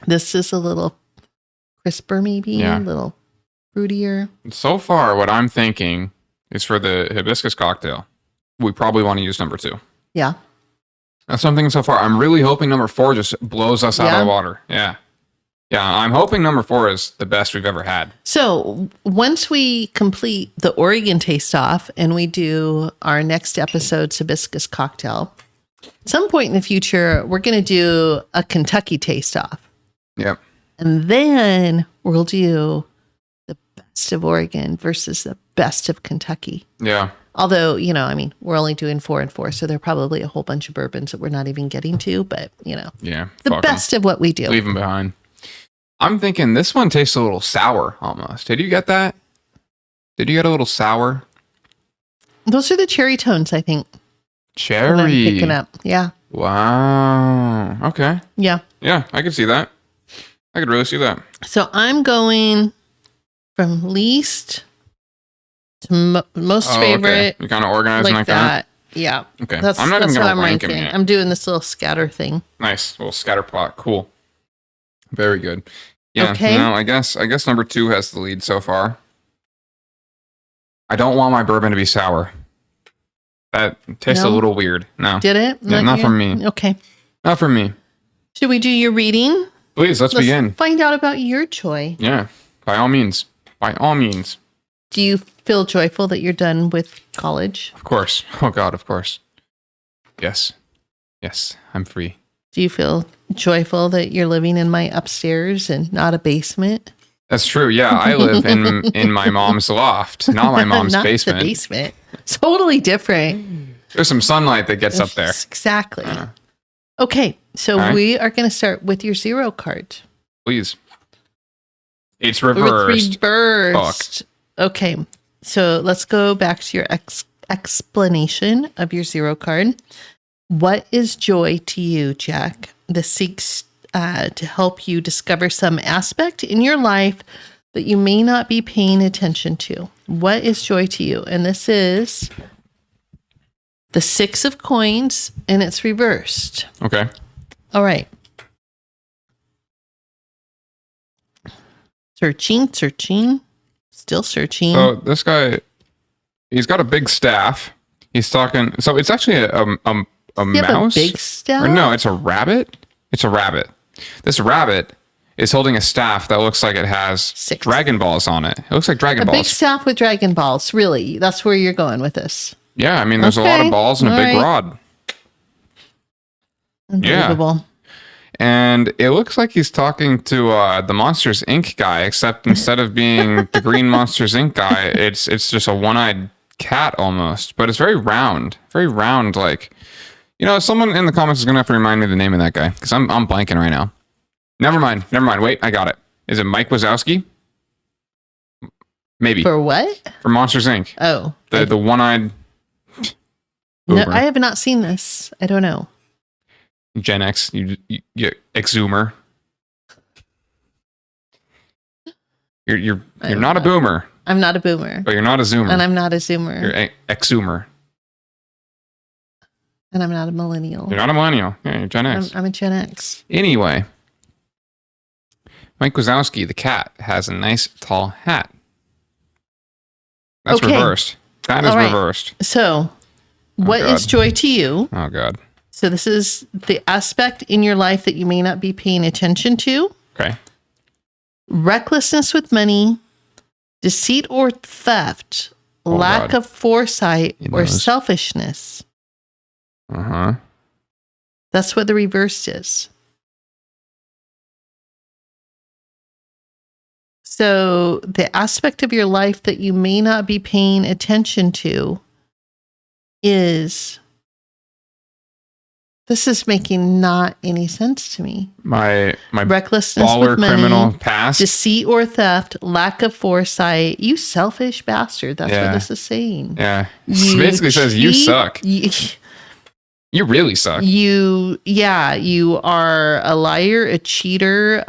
This is a little crisper, maybe a little fruitier. So far, what I'm thinking is for the hibiscus cocktail, we probably want to use number 2. Yeah. That's something so far. I'm really hoping number 4 just blows us out of the water. Yeah. Yeah, I'm hoping number 4 is the best we've ever had. So once we complete the Oregon taste off and we do our next episode's hibiscus cocktail, at some point in the future, we're going to do a Kentucky taste off. Yep. And then we'll do the best of Oregon versus the best of Kentucky. Yeah. Although, we're only doing 4 and 4, so there are probably a whole bunch of bourbons that we're not even getting to, but, Yeah. the best of what we do. Leave them behind. I'm thinking this one tastes a little sour almost. Did you get that? Did you get a little sour? Those are the cherry tones, I think. Cherry. That I'm picking up. Yeah. Wow. Okay. Yeah. Yeah, I could see that. I could really see that. So I'm going from least to most favorite. Okay. You're kind of organizing like that? Yeah. Okay. That's I'm not even what going I'm to rank him ranking. yet. I'm doing this little scatter thing. Nice. Little scatter plot. Cool. Very good. Yeah. Okay. No, I guess number 2 has the lead so far. I don't want my bourbon to be sour. That tastes a little weird. No. Did it? Yeah, not for me. Okay. Not for me. Should we do your reading? Please, let's begin. Find out about your joy. Yeah. By all means. By all means. Do you feel joyful that you're done with college? Of course. Oh, God, of course. Yes. Yes, I'm free. Do you feel joyful that you're living in my upstairs and not a basement? That's true. Yeah, I live in my mom's loft, not my mom's not basement. The basement. Totally different. There's some sunlight that gets up there. Exactly. Okay, so right. We are going to start with your 0 card. Please. It's reversed. Reversed. Okay, so let's go back to your explanation of your 0 card. What is joy to you, Jack? This seeks to help you discover some aspect in your life that you may not be paying attention to. What is joy to you? And this is the 6 of coins, and it's reversed. Okay. All right. Searching, still searching. So this guy, he's got a big staff. He's talking. So it's actually a mouse. A big staff? Or no, it's a rabbit. It's a rabbit. This rabbit is holding a staff that looks like it has 6 Dragon Balls on it. It looks like Dragon a Balls. big staff with Dragon Balls. Really? That's where you're going with this? Yeah, I mean, there's a lot of balls and a big rod. Unbelievable. Yeah. And it looks like he's talking to the Monsters Inc. guy, except instead of being the green Monsters Inc. guy, it's just a one-eyed cat almost. But it's very round, like, you know, someone in the comments is going to have to remind me the name of that guy, because I'm blanking right now. Never mind. Wait, I got it. Is it Mike Wazowski? Maybe. For what? For Monsters Inc. Oh. The one-eyed... No, I have not seen this. I don't know. Gen X, you exumer. You're not a boomer. I'm not a boomer. But you're not a zoomer. And I'm not a zoomer. You're exumer. And I'm not a millennial. You're not a millennial. Yeah, you're Gen X. I'm a Gen X. Anyway, Mike Wazowski, the cat, has a nice tall hat. That's reversed. That is reversed. So, what is joy to you? Oh, God. So this is the aspect in your life that you may not be paying attention to. Okay. Recklessness with money, deceit or theft, lack of foresight, or selfishness. Uh-huh. That's what the reverse is. So the aspect of your life that you may not be paying attention to is... This is making not any sense to me. My recklessness baller with money, criminal past, deceit or theft, lack of foresight. You selfish bastard. That's what this is saying. Yeah, it basically says you suck. You really suck. You are a liar, a cheater.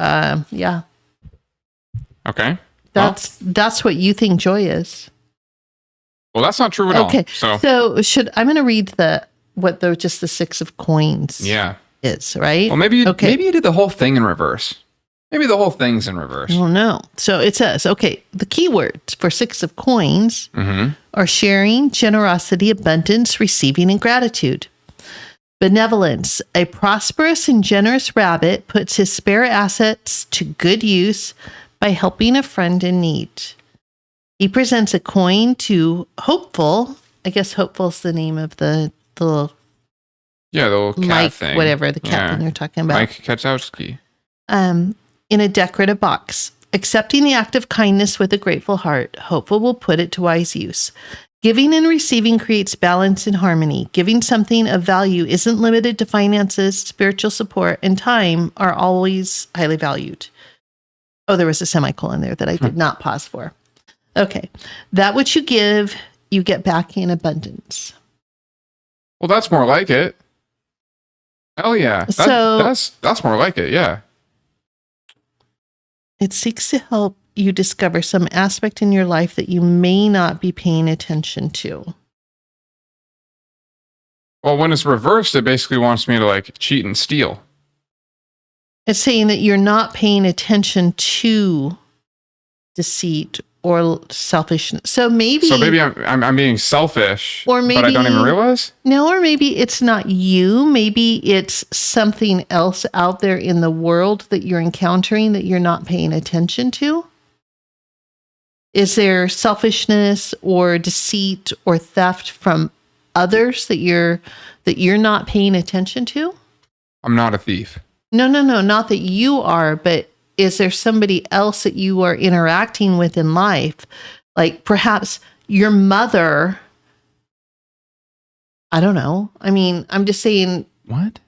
Yeah. Okay. That's what you think joy is. Well, that's not true at all. Okay. So I'm going to read just the 6 of coins is, right? Well, maybe you did the whole thing in reverse. Maybe the whole thing's in reverse. I don't know. So it says, okay, the keywords for 6 of coins are sharing, generosity, abundance, receiving, and gratitude. Benevolence. A prosperous and generous rabbit puts his spare assets to good use by helping a friend in need. He presents a coin to Hopeful. I guess Hopeful is the name of the little cat Mike, thing. Whatever, the cat thing you're talking about. Mike Kaczowski. In a decorative box. Accepting the act of kindness with a grateful heart, Hopeful will put it to wise use. Giving and receiving creates balance and harmony. Giving something of value isn't limited to finances, spiritual support, and time are always highly valued. Oh, there was a semicolon there that I did not pause for. Okay. That which you give, you get back in abundance. Well, that's more like it. Hell yeah. That's more like it, yeah. It seeks to help you discover some aspect in your life that you may not be paying attention to. Well, when it's reversed, it basically wants me to like cheat and steal. It's saying that you're not paying attention to deceit or selfishness. So maybe I'm being selfish, or maybe, but I don't even realize. No, or maybe it's not you. Maybe it's something else out there in the world that you're encountering that you're not paying attention to. Is there selfishness or deceit or theft from others that you're not paying attention to? I'm not a thief. No, not that you are, but is there somebody else that you are interacting with in life? Like perhaps your mother. I don't know. I mean, I'm just saying. What?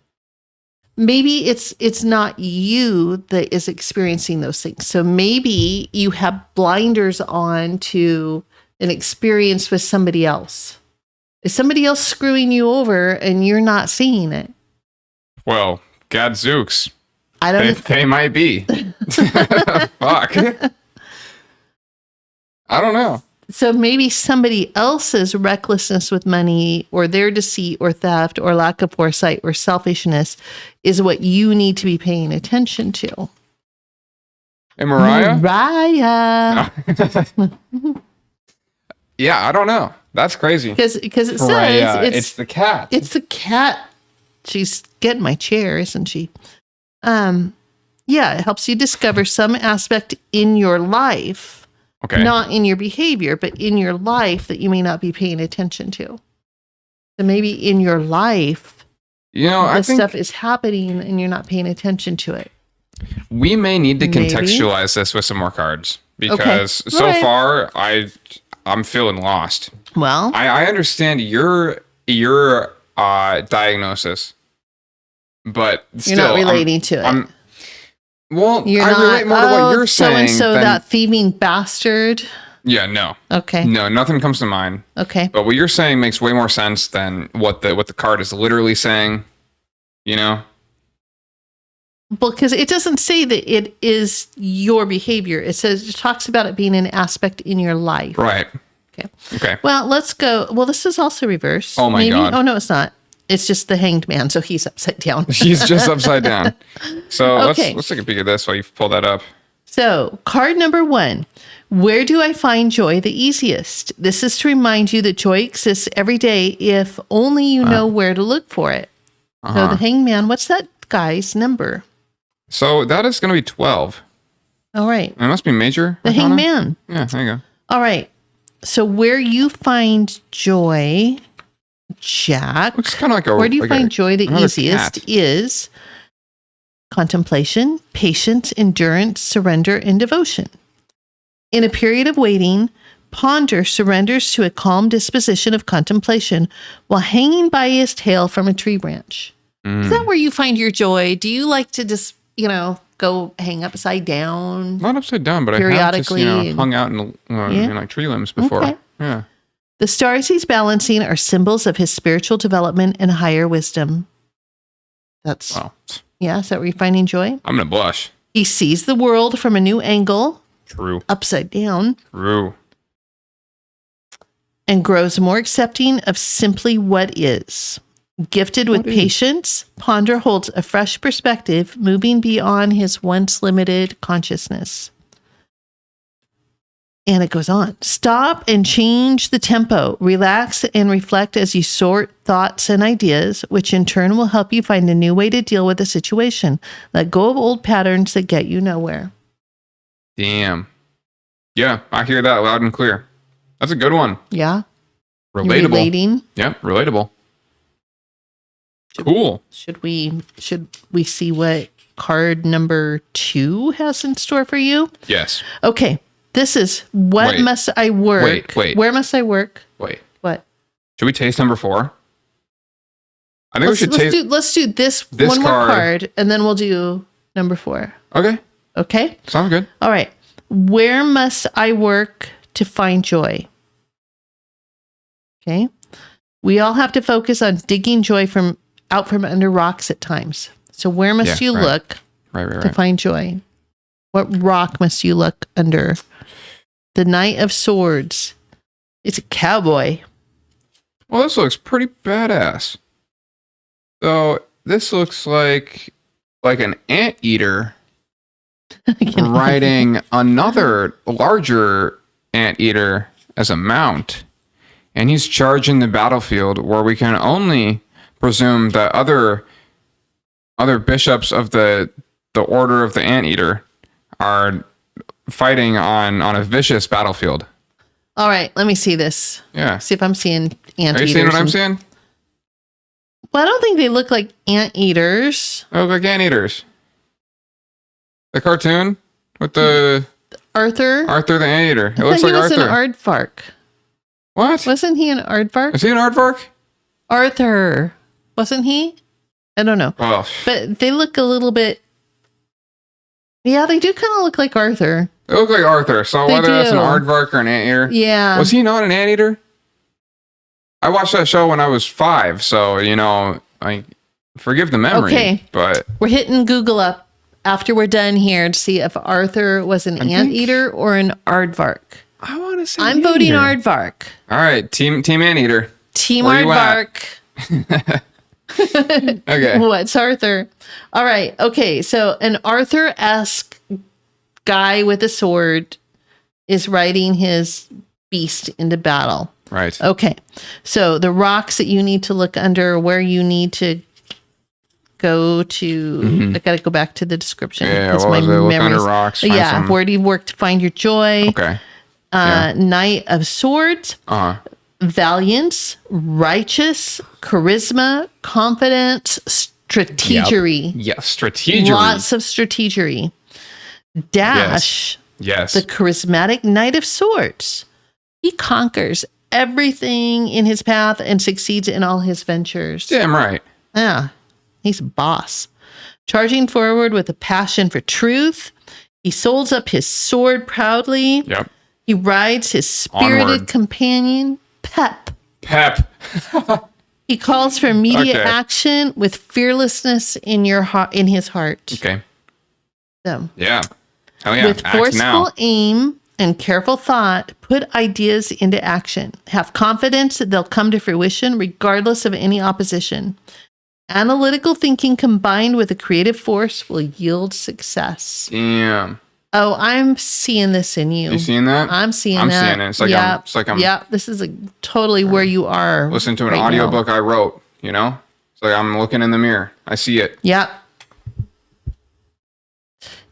Maybe it's not you that is experiencing those things. So maybe you have blinders on to an experience with somebody else. Is somebody else screwing you over and you're not seeing it? Well, gadzooks. I don't. They might be. Fuck. I don't know. So maybe somebody else's recklessness with money or their deceit or theft or lack of foresight or selfishness is what you need to be paying attention to. And Mariah? Yeah, I don't know. That's crazy. Because it Mariah, says it's the cat. It's the cat. She's getting my chair, isn't she? Yeah, it helps you discover some aspect in your life, okay, not in your behavior, but in your life that you may not be paying attention to. So maybe in your life, I think stuff is happening and you're not paying attention to it. We may need to Maybe. contextualize this with some more cards because so far I'm feeling lost. Well, I understand your diagnosis, but still, you're not relating to it. You're I relate more to what you're saying. So that thieving bastard. Yeah, no. Okay. No, nothing comes to mind. Okay. But what you're saying makes way more sense than what the card is literally saying. Because it doesn't say that it is your behavior. It talks about it being an aspect in your life. Right. Okay. Well, let's go. Well, this is also reverse. Oh my God. Oh no, it's not. It's just the hanged man, so he's upside down. He's just upside down. So okay. let's take a peek at this while you pull that up. So card number 1. Where do I find joy the easiest? This is to remind you that joy exists every day if only you know where to look for it. So the hanged man, what's that guy's number? So that is going to be 12. All right. It must be major. The hanged man. Yeah, there you go. All right. So where you find joy, Jack, looks kind of like where do you find joy the easiest cat. is contemplation, patience, endurance, surrender, and devotion. In a period of waiting, ponder surrenders to a calm disposition of contemplation while hanging by his tail from a tree branch. Is that where you find your joy? Do you like to just, go hang upside down? Not upside down, but periodically I have just, hung out in like tree limbs before. Okay. Yeah. The stars he's balancing are symbols of his spiritual development and higher wisdom. Is that where you're finding joy? I'm going to blush. He sees the world from a new angle. True. Upside down. True. And grows more accepting of simply what is. Gifted with patience, Ponder holds a fresh perspective, moving beyond his once limited consciousness. And it goes on. Stop and change the tempo. Relax and reflect as you sort thoughts and ideas, which in turn will help you find a new way to deal with the situation. Let go of old patterns that get you nowhere. Damn. Yeah, I hear that loud and clear. That's a good one. Yeah. Relatable. Relating. Yeah, relatable. Cool. Should we see what card number 2 has in store for you? Yes. Okay. This is must I work? Wait. Where must I work? Wait. What? Should we taste number 4? I think we should taste. Let's do this one more card, and then we'll do number 4. Okay. Okay. Sounds good. All right. Where must I work to find joy? Okay. We all have to focus on digging joy out from under rocks at times. So where must you look to find joy? What rock must you look under? The Knight of Swords. It's a cowboy. Well, this looks pretty badass. So this looks like an anteater riding another larger anteater as a mount, and he's charging the battlefield where we can only presume that other bishops of the order of the anteater are fighting on a vicious battlefield. All right, let me see this. Yeah. See if I'm seeing anteaters. Are you seeing what I'm seeing? Well, I don't think they look like anteaters. They look like anteaters. The cartoon with the Arthur the anteater. It I looks thought like he was Arthur. an aardvark. What? Wasn't he an aardvark? Is he an aardvark? Arthur. Wasn't he? I don't know. Well, But they look a little bit... Yeah, they do kind of look like Arthur. they look like Arthur. So They whether that's an do. aardvark or an anteater. Yeah. Was he not an anteater? I watched that show when I was 5, so I forgive the memory. Okay. But We're hitting Google up after we're done here to see if Arthur was an anteater or an aardvark. I want to say I'm voting aardvark. All right, team anteater. Team Where you at? aardvark. Okay. What's Arthur? All right. Okay. So an Arthur-esque guy with a sword is riding his beast into battle. Right. Okay. So the rocks that you need to look under, where you need to go to, I got to go back to the description. Yeah, because what was it? Look under memory's- rocks, find Yeah. some- Where do you work to find your joy? Okay. Yeah. Knight of Swords. Uh-huh. Valiance, righteous, charisma, confidence, strategery. Yes, strategery. Lots of strategery. Dash, Yes. the charismatic Knight of Swords. He conquers everything in his path and succeeds in all his ventures. Damn right. Yeah, he's a boss. Charging forward with a passion for truth. He holds up his sword proudly. Yep. He rides his spirited Onward. companion, Pep. He calls for immediate Okay. action with fearlessness in his heart. Okay. So, Yeah. Hell yeah. with Act forceful now. aim and careful thought, put ideas into action. Have confidence that they'll come to fruition regardless of any opposition. Analytical thinking combined with a creative force will yield success. Damn. Oh, I'm seeing this in you. You seeing that? I'm seeing I'm that. seeing it. It's like yeah, this is totally where you are. Listen to an right now. audiobook I wrote, It's like I'm looking in the mirror. I see it. Yeah.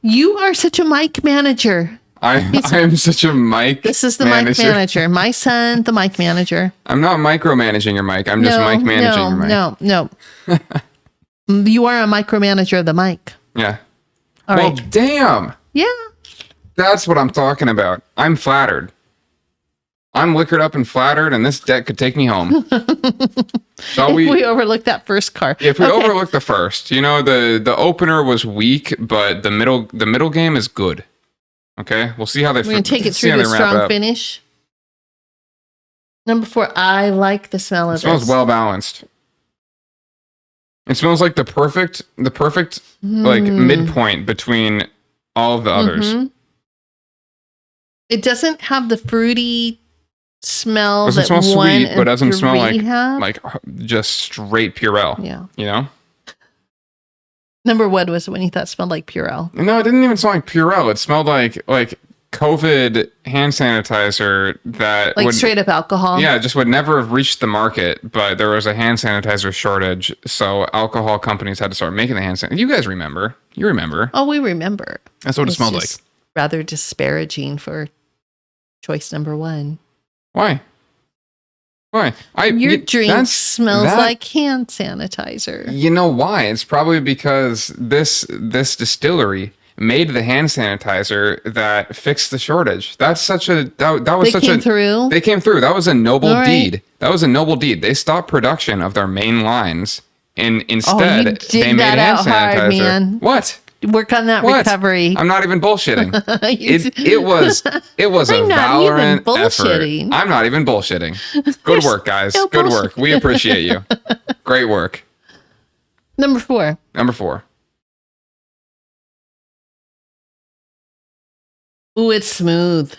You are such a mic manager. I am such a mic This is the mic manager. My son, the mic manager. I'm not micromanaging your mic. I'm just mic managing your mic. No. You are a micromanager of the mic. Yeah. All Well, right. damn. Yeah. That's what I'm talking about. I'm flattered. I'm liquored up and flattered, and this deck could take me home. So If we overlook that first card. if we Okay. overlook the first, the opener was weak, but the middle game is good. Okay, we'll see how they. We're going to take it see through how the they wrap strong it up. finish. Number 4. I like the smell of It smells this. well balanced. It smells like the perfect like midpoint between all of the others. Mhm. It doesn't have the fruity smell Doesn't that smell 1 sweet, and but doesn't smell 3 have. like just straight Purell. Yeah. Number 1 was when you thought smelled like Purell. No, it didn't even smell like Purell. It smelled like COVID hand sanitizer that Like would, straight up alcohol. yeah, just would never have reached the market, but there was a hand sanitizer shortage, so alcohol companies had to start making the hand sanitizer. You guys remember? You remember? Oh, we remember. That's what it It's smelled like. just rather disparaging for choice number 1. Why? Your drink smells that- like hand sanitizer. You know why? It's probably because this distillery made the hand sanitizer that fixed the shortage. That's such a that was They such came a through. They came through. That was a noble All right. deed. That was a noble deed. They stopped production of their main lines and instead you they dig made that hand out hard, sanitizer. man. What? Work on that What? recovery. I'm not even bullshitting. You- it was a I'm not even Valorant effort. bullshitting. I'm not even bullshitting. Good work, guys. no Good work. We bullshitting. appreciate you. Great work. Number 4. Number 4. Ooh, it's smooth.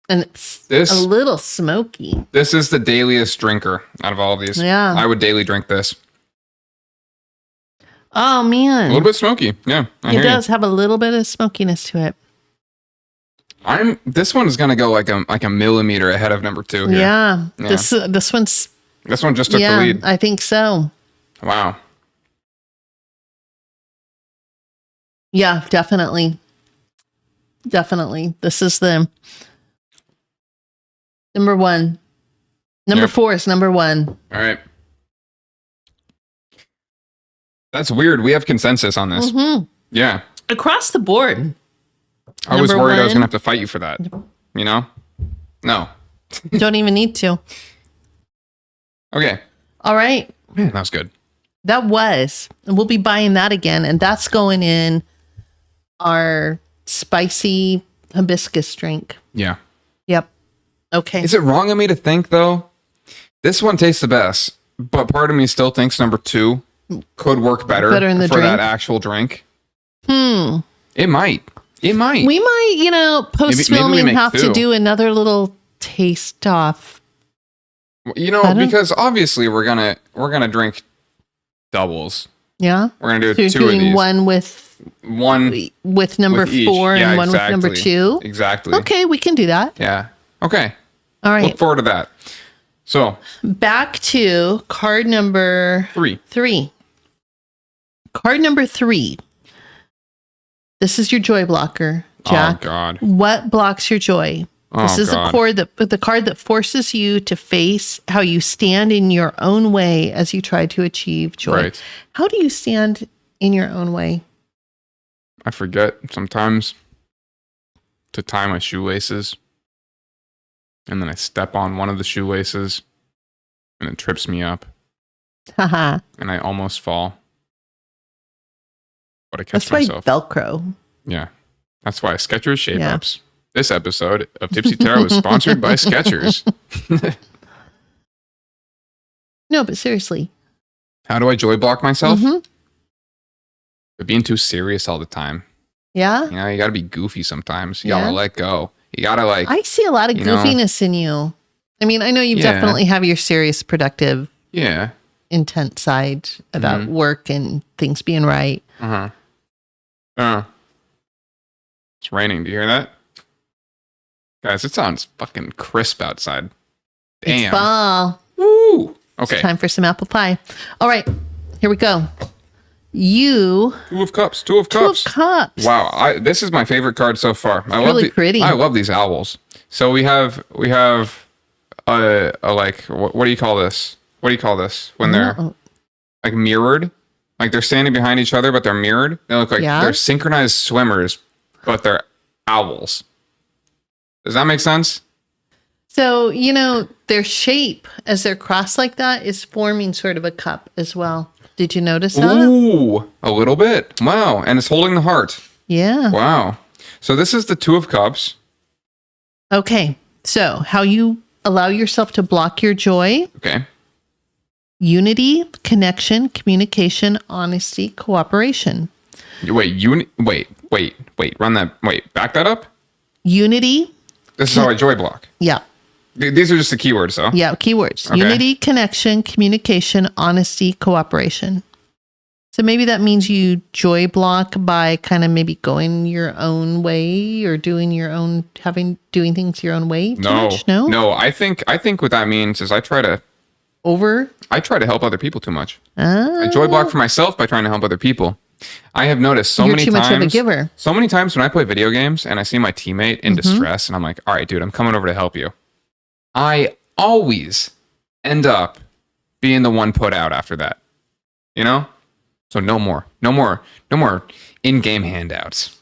And it's a little smoky. This is the dailiest drinker out of all of these. Yeah. I would daily drink this. Oh, man. A little bit smoky. Yeah. It does have a little bit of smokiness to it. This one is gonna go like a millimeter ahead of number 2 here. Yeah. Yeah. This one just took the lead. I think so. Wow. Yeah, definitely. Definitely. This is the number 1. Number 4 is number 1. All right. That's weird. We have consensus on this. Mm-hmm. Yeah. Across the board. I was Number worried I was 1. gonna have to fight you for that. You know? No. Don't even need to. Okay. All right. Man, that was good. That was. And we'll be buying that again. And that's going in our spicy hibiscus drink. Yeah. Yep. Okay. Is it wrong of me to think though? This one tastes the best, but part of me still thinks number 2 could work better in the for drink? that actual drink. It might. We might, post filming make have 2. to do another little taste off. Because obviously we're gonna drink doubles. Yeah. We're gonna do So you're 2 of doing these. one with number with each. 4 and Yeah, one with number 2. Exactly. Okay, we can do that. Yeah. Okay. All right. Look forward to that. So Back to card number 3. Card number 3. This is your joy blocker, Jack. Oh God. What blocks your joy? This is God. the card that forces you to face how you stand in your own way as you try to achieve joy. Right. How do you stand in your own way? I forget sometimes to tie my shoelaces. And then I step on one of the shoelaces and it trips me up Haha. and I almost fall. But I catch That's why myself. Velcro. Yeah. That's why Skechers Shape Ups. This episode of Tipsy Tarot is sponsored by Skechers. No, but seriously. How do I joy block myself? Mm-hmm. By being too serious all the time. Yeah. You gotta be goofy sometimes. You Yeah. gotta let go. You gotta I see a lot of goofiness in you. I mean, I know you definitely have your serious, productive, intent side about work and things being right. It's raining. Do you hear that? Guys, it sounds fucking crisp outside. Damn. It's fall. Woo. Okay. It's time for some apple pie. All right. Here we go. 2 of Cups. 2 of 2 Cups. of Cups. Wow. This is my favorite card so far. Pretty. I love these owls. So we have a like, what do you call this? What do you call this when they're like mirrored? Like they're standing behind each other, but they're mirrored. They look like they're synchronized swimmers, but they're owls. Does that make sense? So, their shape as they're crossed like that is forming sort of a cup as well. Did you notice that? Ooh, a little bit. Wow. And it's holding the heart. Yeah. Wow. So this is the 2 of Cups. Okay. So how you allow yourself to block your joy. Okay. Unity, connection, communication, honesty, cooperation. Wait, run that. Wait, back that up. Unity. This is how I joy block. Yeah. These are just the keywords, though. Yeah, keywords. Okay. Unity, connection, communication, honesty, cooperation. So maybe that means you joy block by kind of maybe going your own way or doing things your own way. No. I think what that means is I try to help other people too much. I joy block for myself by trying to help other people. I have noticed so many times. You're too much of a giver. So many times when I play video games and I see my teammate in distress and I'm like, all right, dude, I'm coming over to help you. I always end up being the one put out after that. So no more in-game handouts.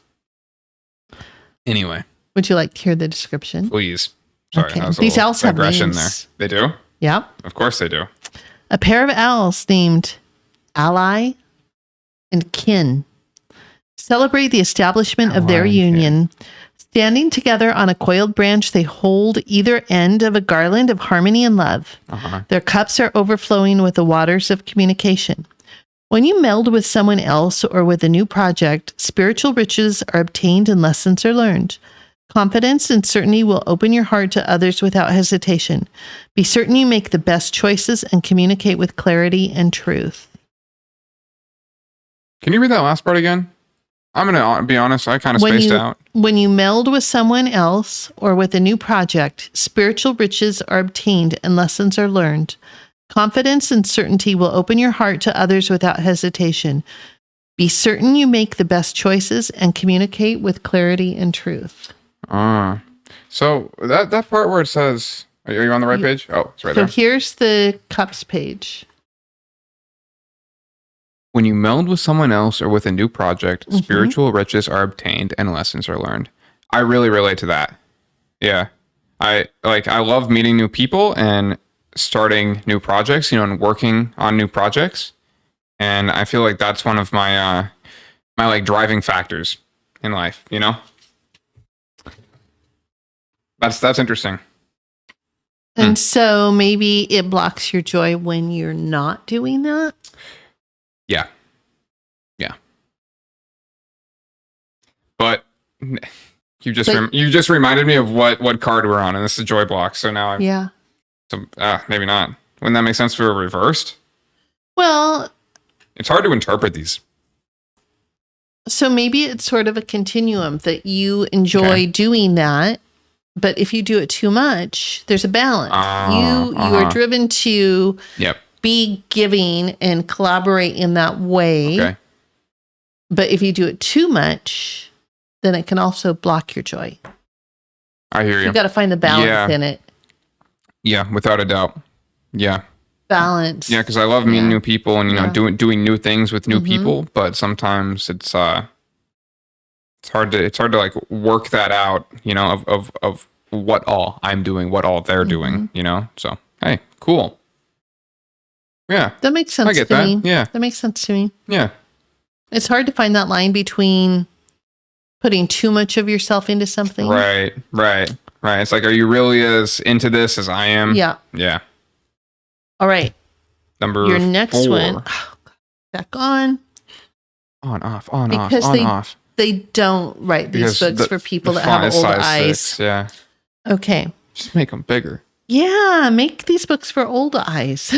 Anyway. Would you like to hear the description? Please. Sorry, okay. that was These owls have aggression names. there. They do? Yeah. Of course they do. A pair of owls named Ally and Kin celebrate the establishment of their union. Standing together on a coiled branch, they hold either end of a garland of harmony and love. Their cups are overflowing with the waters of communication. When you meld with someone else or with a new project, spiritual riches are obtained and lessons are learned. Confidence and certainty will open your heart to others without hesitation. Be certain you make the best choices and communicate with clarity and truth. Can you read that last part again? I'm going to be honest, I kind of spaced out. When you meld with someone else or with a new project, spiritual riches are obtained and lessons are learned. Confidence and certainty will open your heart to others without hesitation. Be certain you make the best choices and communicate with clarity and truth. So that part where it says, are you on the right page? Oh, it's right there. So here's the cups page. When you meld with someone else or with a new project, spiritual riches are obtained and lessons are learned. I really relate to that. Yeah. I love meeting new people and starting new projects, and working on new projects. And I feel like that's one of my my driving factors in life, That's interesting. And so maybe it blocks your joy when you're not doing that. Yeah. But you just reminded me of what card we're on, and this is joy block. So now maybe not. Wouldn't that make sense for a reversed? Well, it's hard to interpret these. So maybe it's sort of a continuum that you enjoy doing that, but if you do it too much, there's a balance. You are driven to be giving and collaborate in that way. Okay. But if you do it too much, then it can also block your joy. I hear you. You got to find the balance in it. Yeah, without a doubt. Yeah. Balance. Yeah, because I love meeting new people and doing new things with new people, but sometimes it's hard to work that out, of what all I'm doing, what all they're doing, So hey, cool. Yeah. That makes sense. I get that. Me. Yeah. That makes sense to me. Yeah. It's hard to find that line between putting too much of yourself into something. Right. It's like, are you really as into this as I am? Yeah. Yeah. All right. Your next one. Oh, back on. On, off, off. They don't write these books for people that have old eyes. 6, yeah. Okay. Just make them bigger. Yeah, make these books for old eyes.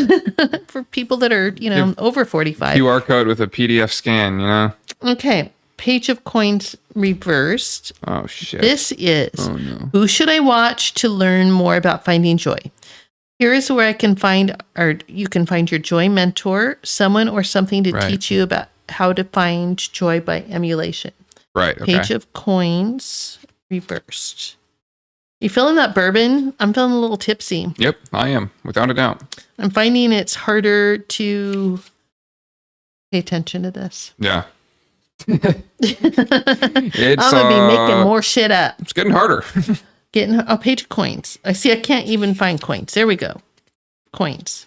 For people that are, over 45. QR code with a PDF scan, Okay. Page of Coins reversed. Oh, shit. This is, who should I watch to learn more about finding joy? Here is where you can find your joy mentor, someone or something to teach you about how to find joy by emulation. Right. Okay. Page of Coins reversed. You feeling that bourbon? I'm feeling a little tipsy. Yep, I am, without a doubt. I'm finding it's harder to pay attention to this. Yeah. I'm gonna be making more shit up. It's getting harder. Getting a page of coins. I see. I can't even find coins. There we go. Coins.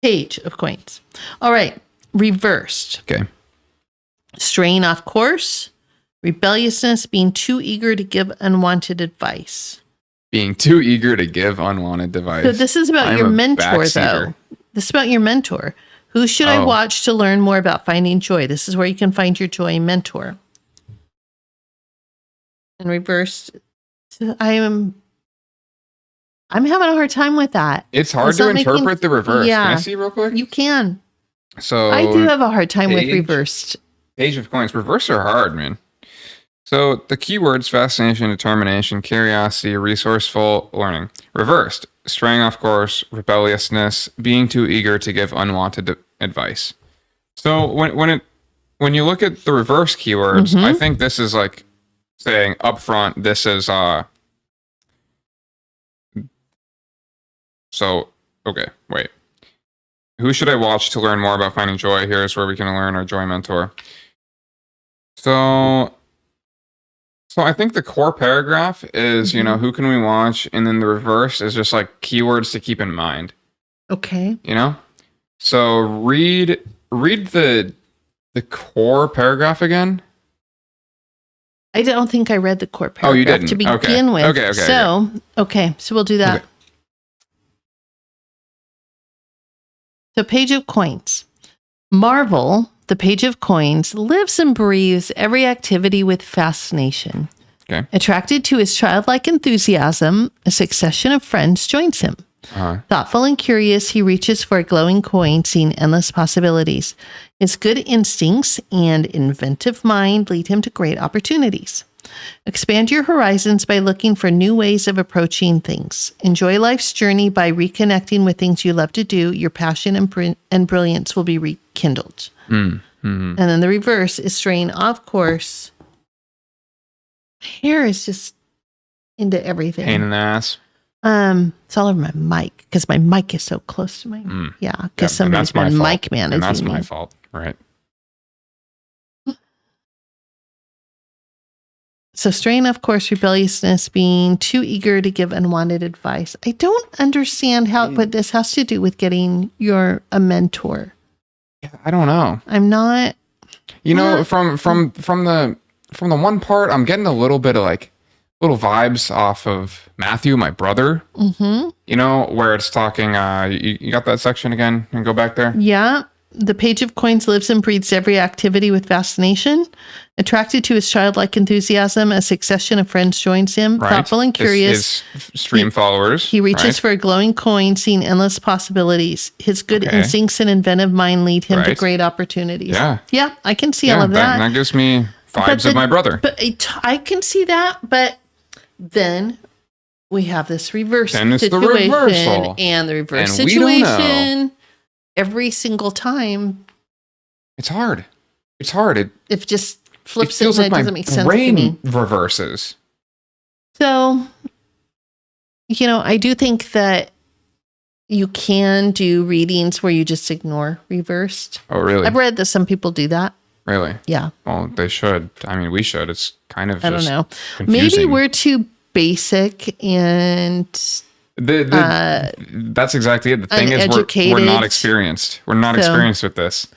Page of coins. All right. Reversed. Okay. Straying off course. Rebelliousness. Being too eager to give unwanted advice. Being too eager to give unwanted advice. So this is about your mentor, though. This is about your mentor. Who should I watch to learn more about finding joy? This is where you can find your joy mentor. And reversed. I'm having a hard time with that. It's hard to interpret the reverse. Yeah, Can I see real quick? You can. So I do have a hard time with reversed. Page of Coins. Reverse are hard, man. So the keywords: fascination, determination, curiosity, resourceful, learning. Reversed: straying off course, rebelliousness, being too eager to give unwanted advice. So when you look at the reverse keywords, I think this is like saying up front, this is so okay, wait. Who should I watch to learn more about finding joy? Here's where we can learn our joy mentor. So I think the core paragraph is, who can we watch? And then the reverse is just like keywords to keep in mind. Okay. So read the core paragraph again. I don't think I read the core paragraph you didn't. to begin with. Okay. So we'll do that. Okay. So page of coins. Marvel, the Page of Coins, lives and breathes every activity with fascination. Okay. Attracted to his childlike enthusiasm, a succession of friends joins him. Thoughtful and curious, he reaches for a glowing coin, seeing endless possibilities. His good instincts and inventive mind lead him to great opportunities. Expand your horizons by looking for new ways of approaching things. Enjoy life's journey by reconnecting with things you love to do. Your passion and brilliance will be rekindled. And then the reverse is straying off course. Hair is just into everything. Pain in the ass. It's all over my mic because my mic is so close to my because somebody's been mic managing. And that's me. my fault, right? So straying off course, rebelliousness, being too eager to give unwanted advice. I don't understand what this has to do with getting a mentor. Yeah, I don't know. I'm not. You know, from the one part, I'm getting a little bit of like little vibes off of Matthew, my brother. Mm-hmm. You know, where it's talking. You got that section again? And go back there. Yeah. The Page of Coins lives and breathes every activity with fascination. Attracted to his childlike enthusiasm, a succession of friends joins him. Right. Thoughtful and curious. His stream followers. He reaches for a glowing coin, seeing endless possibilities. His good instincts and inventive mind lead him to great opportunities. Yeah. Yeah, I can see all of that. That gives me vibes of my brother. But I can see that, but then we have this reverse situation. The reversal. And the reverse And we don't know. situation. Every single time. It's hard. It's hard. It just flips feels and like it doesn't my make sense to me. brain reverses. So, I do think that you can do readings where you just ignore reversed. Oh, really? I've read that some people do that. Really? Yeah. Well, they should. I mean, we should. It's kind of I don't know. confusing. Maybe we're too basic and that's exactly it. The thing is, we're not experienced. We're not experienced with this.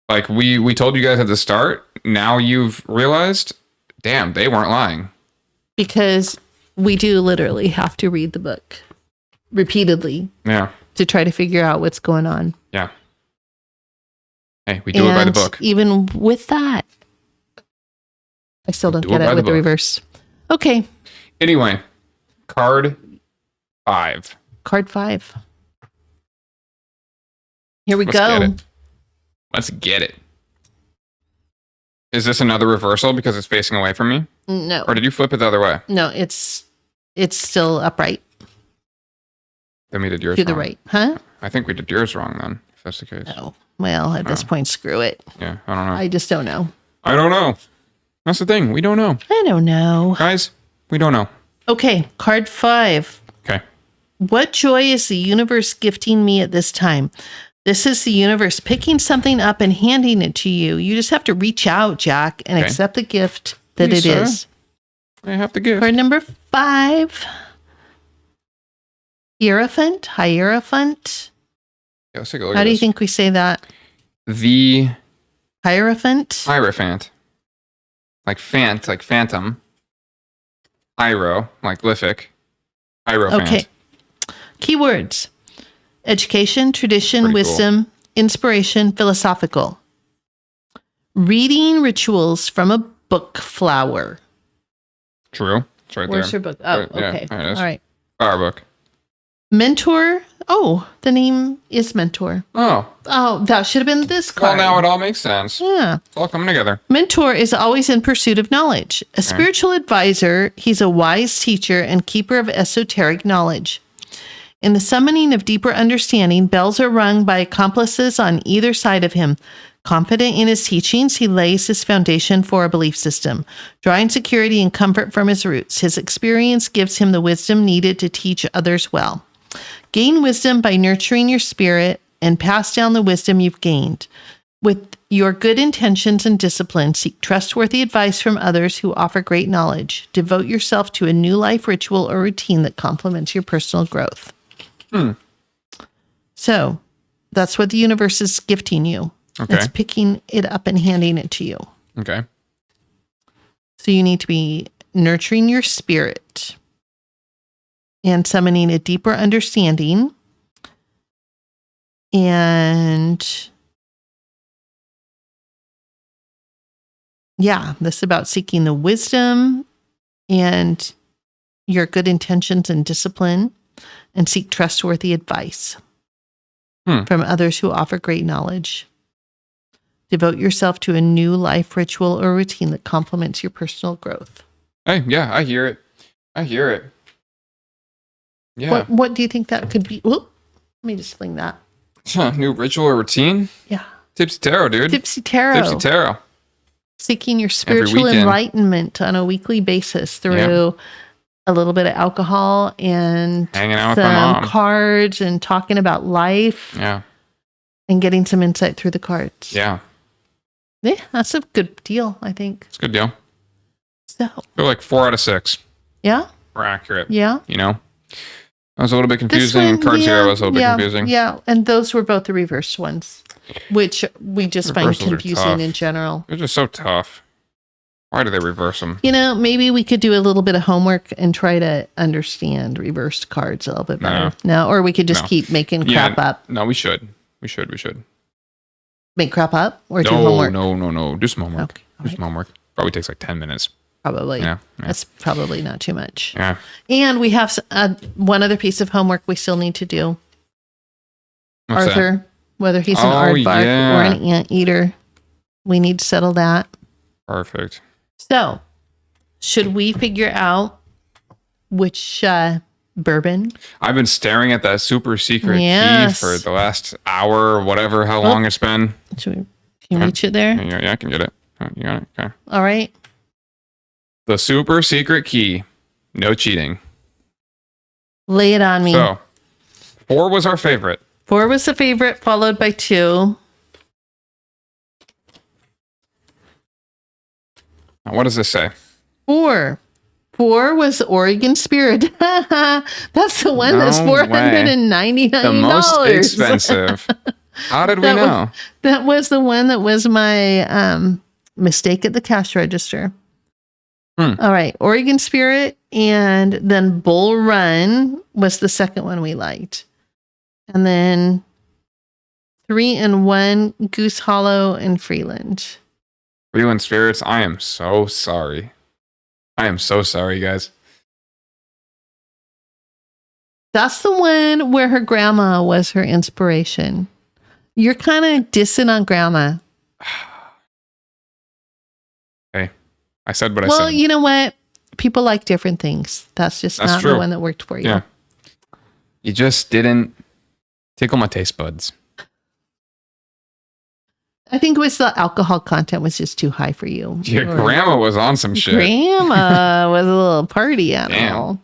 Like we told you guys at the start. Now you've realized, damn, they weren't lying. Because we do literally have to read the book repeatedly. Yeah. To try to figure out what's going on. Yeah. Hey, we do it by the book. Even with that, I still don't get it with the reverse. Okay. Anyway, card 5. Card 5. Here we Let's go. Get it. Let's get it. Is this another reversal because it's facing away from me? No. Or did you flip it the other way? No, it's still upright. Then we did yours to the wrong. right. Huh? I think we did yours wrong then, if that's the case. Oh. Well, at this point, screw it. Yeah, I don't know. I just don't know. I don't know. That's the thing. We don't know. I don't know. Guys, we don't know. Okay, card 5. Okay. What joy is the universe gifting me at this time? This is the universe picking something up and handing it to you. You just have to reach out, Jack, and accept the gift that Please, it is. I have the gift. Card number 5. Hierophant. Yeah, let's take a look How at do you this. think we say that? The Hierophant. Hierophant. Like phant, like phantom. Hiero, like lithic. Hierophant. Okay. Keywords. Education, tradition, Pretty wisdom, inspiration, philosophical. Reading rituals from a book flower. True. It's right Where's there. your book? Oh, Yeah, okay. there it is. All right. Flower book. Mentor. Oh, the name is Mentor. Oh. Oh, that should have been this Well, card. now it all makes sense. Yeah. It's all coming together. Mentor is always in pursuit of knowledge. A spiritual advisor, he's a wise teacher and keeper of esoteric knowledge. In the summoning of deeper understanding, bells are rung by accomplices on either side of him. Confident in his teachings, he lays his foundation for a belief system, drawing security and comfort from his roots. His experience gives him the wisdom needed to teach others well. Gain wisdom by nurturing your spirit and pass down the wisdom you've gained. With your good intentions and discipline, seek trustworthy advice from others who offer great knowledge. Devote yourself to a new life ritual or routine that complements your personal growth. So that's what the universe is gifting you. Okay. It's picking it up and handing it to you. Okay. So you need to be nurturing your spirit and summoning a deeper understanding and this is about seeking the wisdom and your good intentions and discipline, and seek trustworthy advice from others who offer great knowledge. Devote yourself to a new life ritual or routine that complements your personal growth. Hey, yeah, I hear it. Yeah. What do you think that could be? Oop, let me just fling that. New ritual or routine? Yeah. Tipsy Tarot, dude. Tipsy Tarot. Seeking your spiritual enlightenment on a weekly basis through a little bit of alcohol and hanging out with my mom, cards, and talking about life. Yeah. And getting some insight through the cards. Yeah. Yeah, that's a good deal, I think. It's a good deal. So. I feel like 4 out of 6. Yeah. We're accurate. Yeah. You know? That was a little bit confusing. Card Zero was a little bit confusing. Yeah, and those were both the reversed ones, which we just find confusing in general. They're just so tough. Why do they reverse them? You know, maybe we could do a little bit of homework and try to understand reversed cards a little bit better. No, or we could just keep making crap up. No, we should. We should. Make crap up or do homework? No. Do some homework. Okay. Do some homework. Probably takes like 10 minutes. Probably. Yeah. That's probably not too much. Yeah. And we have one other piece of homework we still need to do. What's Arthur, that? whether he's an aardvark or an anteater. We need to settle that. Perfect. So, should we figure out which bourbon? I've been staring at that super secret key for the last hour or whatever, how long it's been. Can you reach it there? Yeah, I can get it. You got it? Okay. All right. The super secret key. No cheating. Lay it on me. So, 4 was our favorite. 4 was the favorite, followed by 2. Now, what does this say? 4 was Oregon Spirit. That's the one that's $499. The most expensive. How did we know? That was the one that was my mistake at the cash register. All right. Oregon Spirit, and then Bull Run was the second one we liked. And then 3-in-1 Goose Hollow and Freeland. Freeland Spirits, I am so sorry. Guys. That's the one where her grandma was her inspiration. You're kind of dissing on grandma. Hey, I said what I said. Well, you know what? People like different things. That's not true. the one that worked for you. Yeah. You just didn't tickle my taste buds. I think it was the alcohol content was just too high for you. Your grandma was on some shit. Grandma was a little party animal. Damn.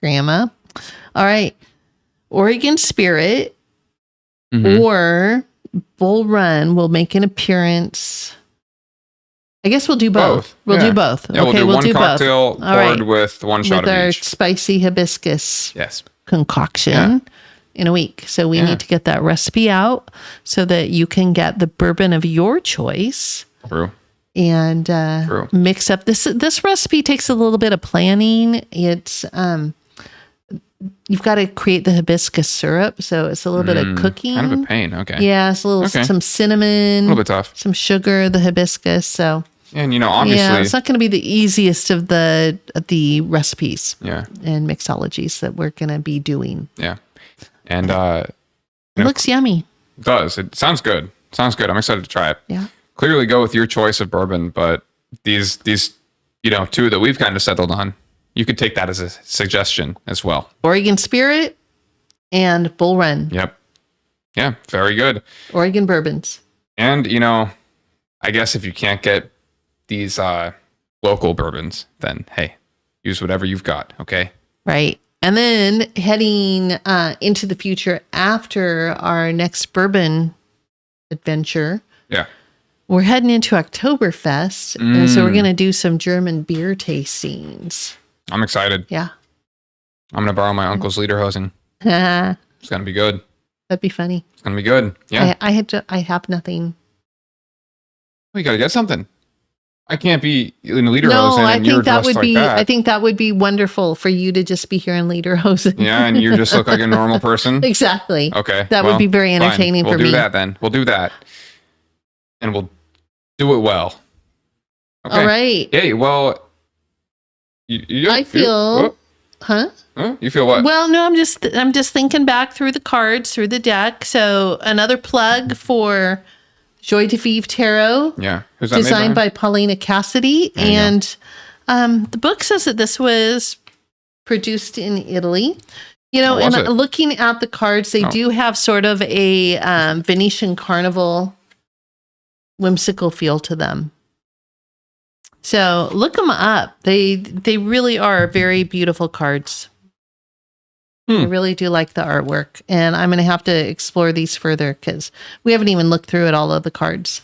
Grandma. All right. Oregon Spirit or Bull Run will make an appearance. I guess we'll do both. We'll do both. Yeah, okay, we'll do one do cocktail both. poured with one shot with of our each. Spicy hibiscus concoction in a week. So we need to get that recipe out so that you can get the bourbon of your choice. True. And mix up this recipe takes a little bit of planning. It's you've got to create the hibiscus syrup, so it's a little bit of cooking. Kind of a pain. Okay. Yeah, it's a little some cinnamon, a little bit tough, some sugar, the hibiscus. So and obviously, it's not going to be the easiest of the recipes. And mixologies that we're going to be doing. Yeah, and it looks yummy. It does. It sounds good. I'm excited to try it. Yeah. Clearly, go with your choice of bourbon, but these 2 that we've kind of settled on. You could take that as a suggestion as well. Oregon Spirit and Bull Run. Yep. Yeah, very good. Oregon bourbons. And, I guess if you can't get these local bourbons, then, hey, use whatever you've got, okay? Right. And then heading into the future after our next bourbon adventure. Yeah. We're heading into Oktoberfest. And so we're going to do some German beer tastings. I'm excited. Yeah. I'm going to borrow my uncle's lederhosen. It's going to be good. That'd be funny. It's going to be good. Yeah. I have nothing. We got to get something. I can't be in lederhosen. No, I and you're think that dressed would like be. that. I think that would be wonderful for you to just be here in lederhosen. Yeah, and you just look like a normal person. Exactly. Okay. That would be very entertaining for me. We'll do that then. We'll do that. And we'll do it well. Okay. All right. Hey, well, I feel, huh? You feel what? Well, no, I'm just thinking back through the cards, through the deck. So another plug for Joie de Vivre Tarot, Yeah. Who's that designed made by Paulina Cassidy. There you And the book says that this was produced in Italy. You know, Oh, was and it? looking at the cards, they do have sort of a Venetian carnival whimsical feel to them. So look them up. They really are very beautiful cards. I really do like the artwork, and I'm going to have to explore these further because we haven't even looked through at all of the cards.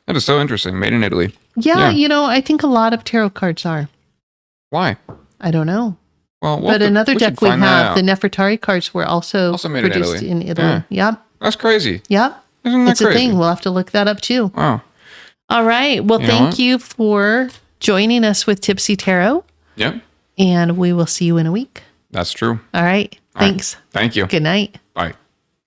That is so interesting. Made in Italy. Yeah, you know, I think a lot of tarot cards are. Why? I don't know. Well, But another deck we have, the the Nefertari cards were also made in produced Italy. in Italy. Yep. That's crazy. Yep. Isn't that It's crazy? a thing. We'll have to look that up too. Wow. All right. Well, You know thank what? you for joining us with Tipsy Tarot, Yep. and we will see you in a week. That's true. All right. All right. Thanks. Thank you. Good night.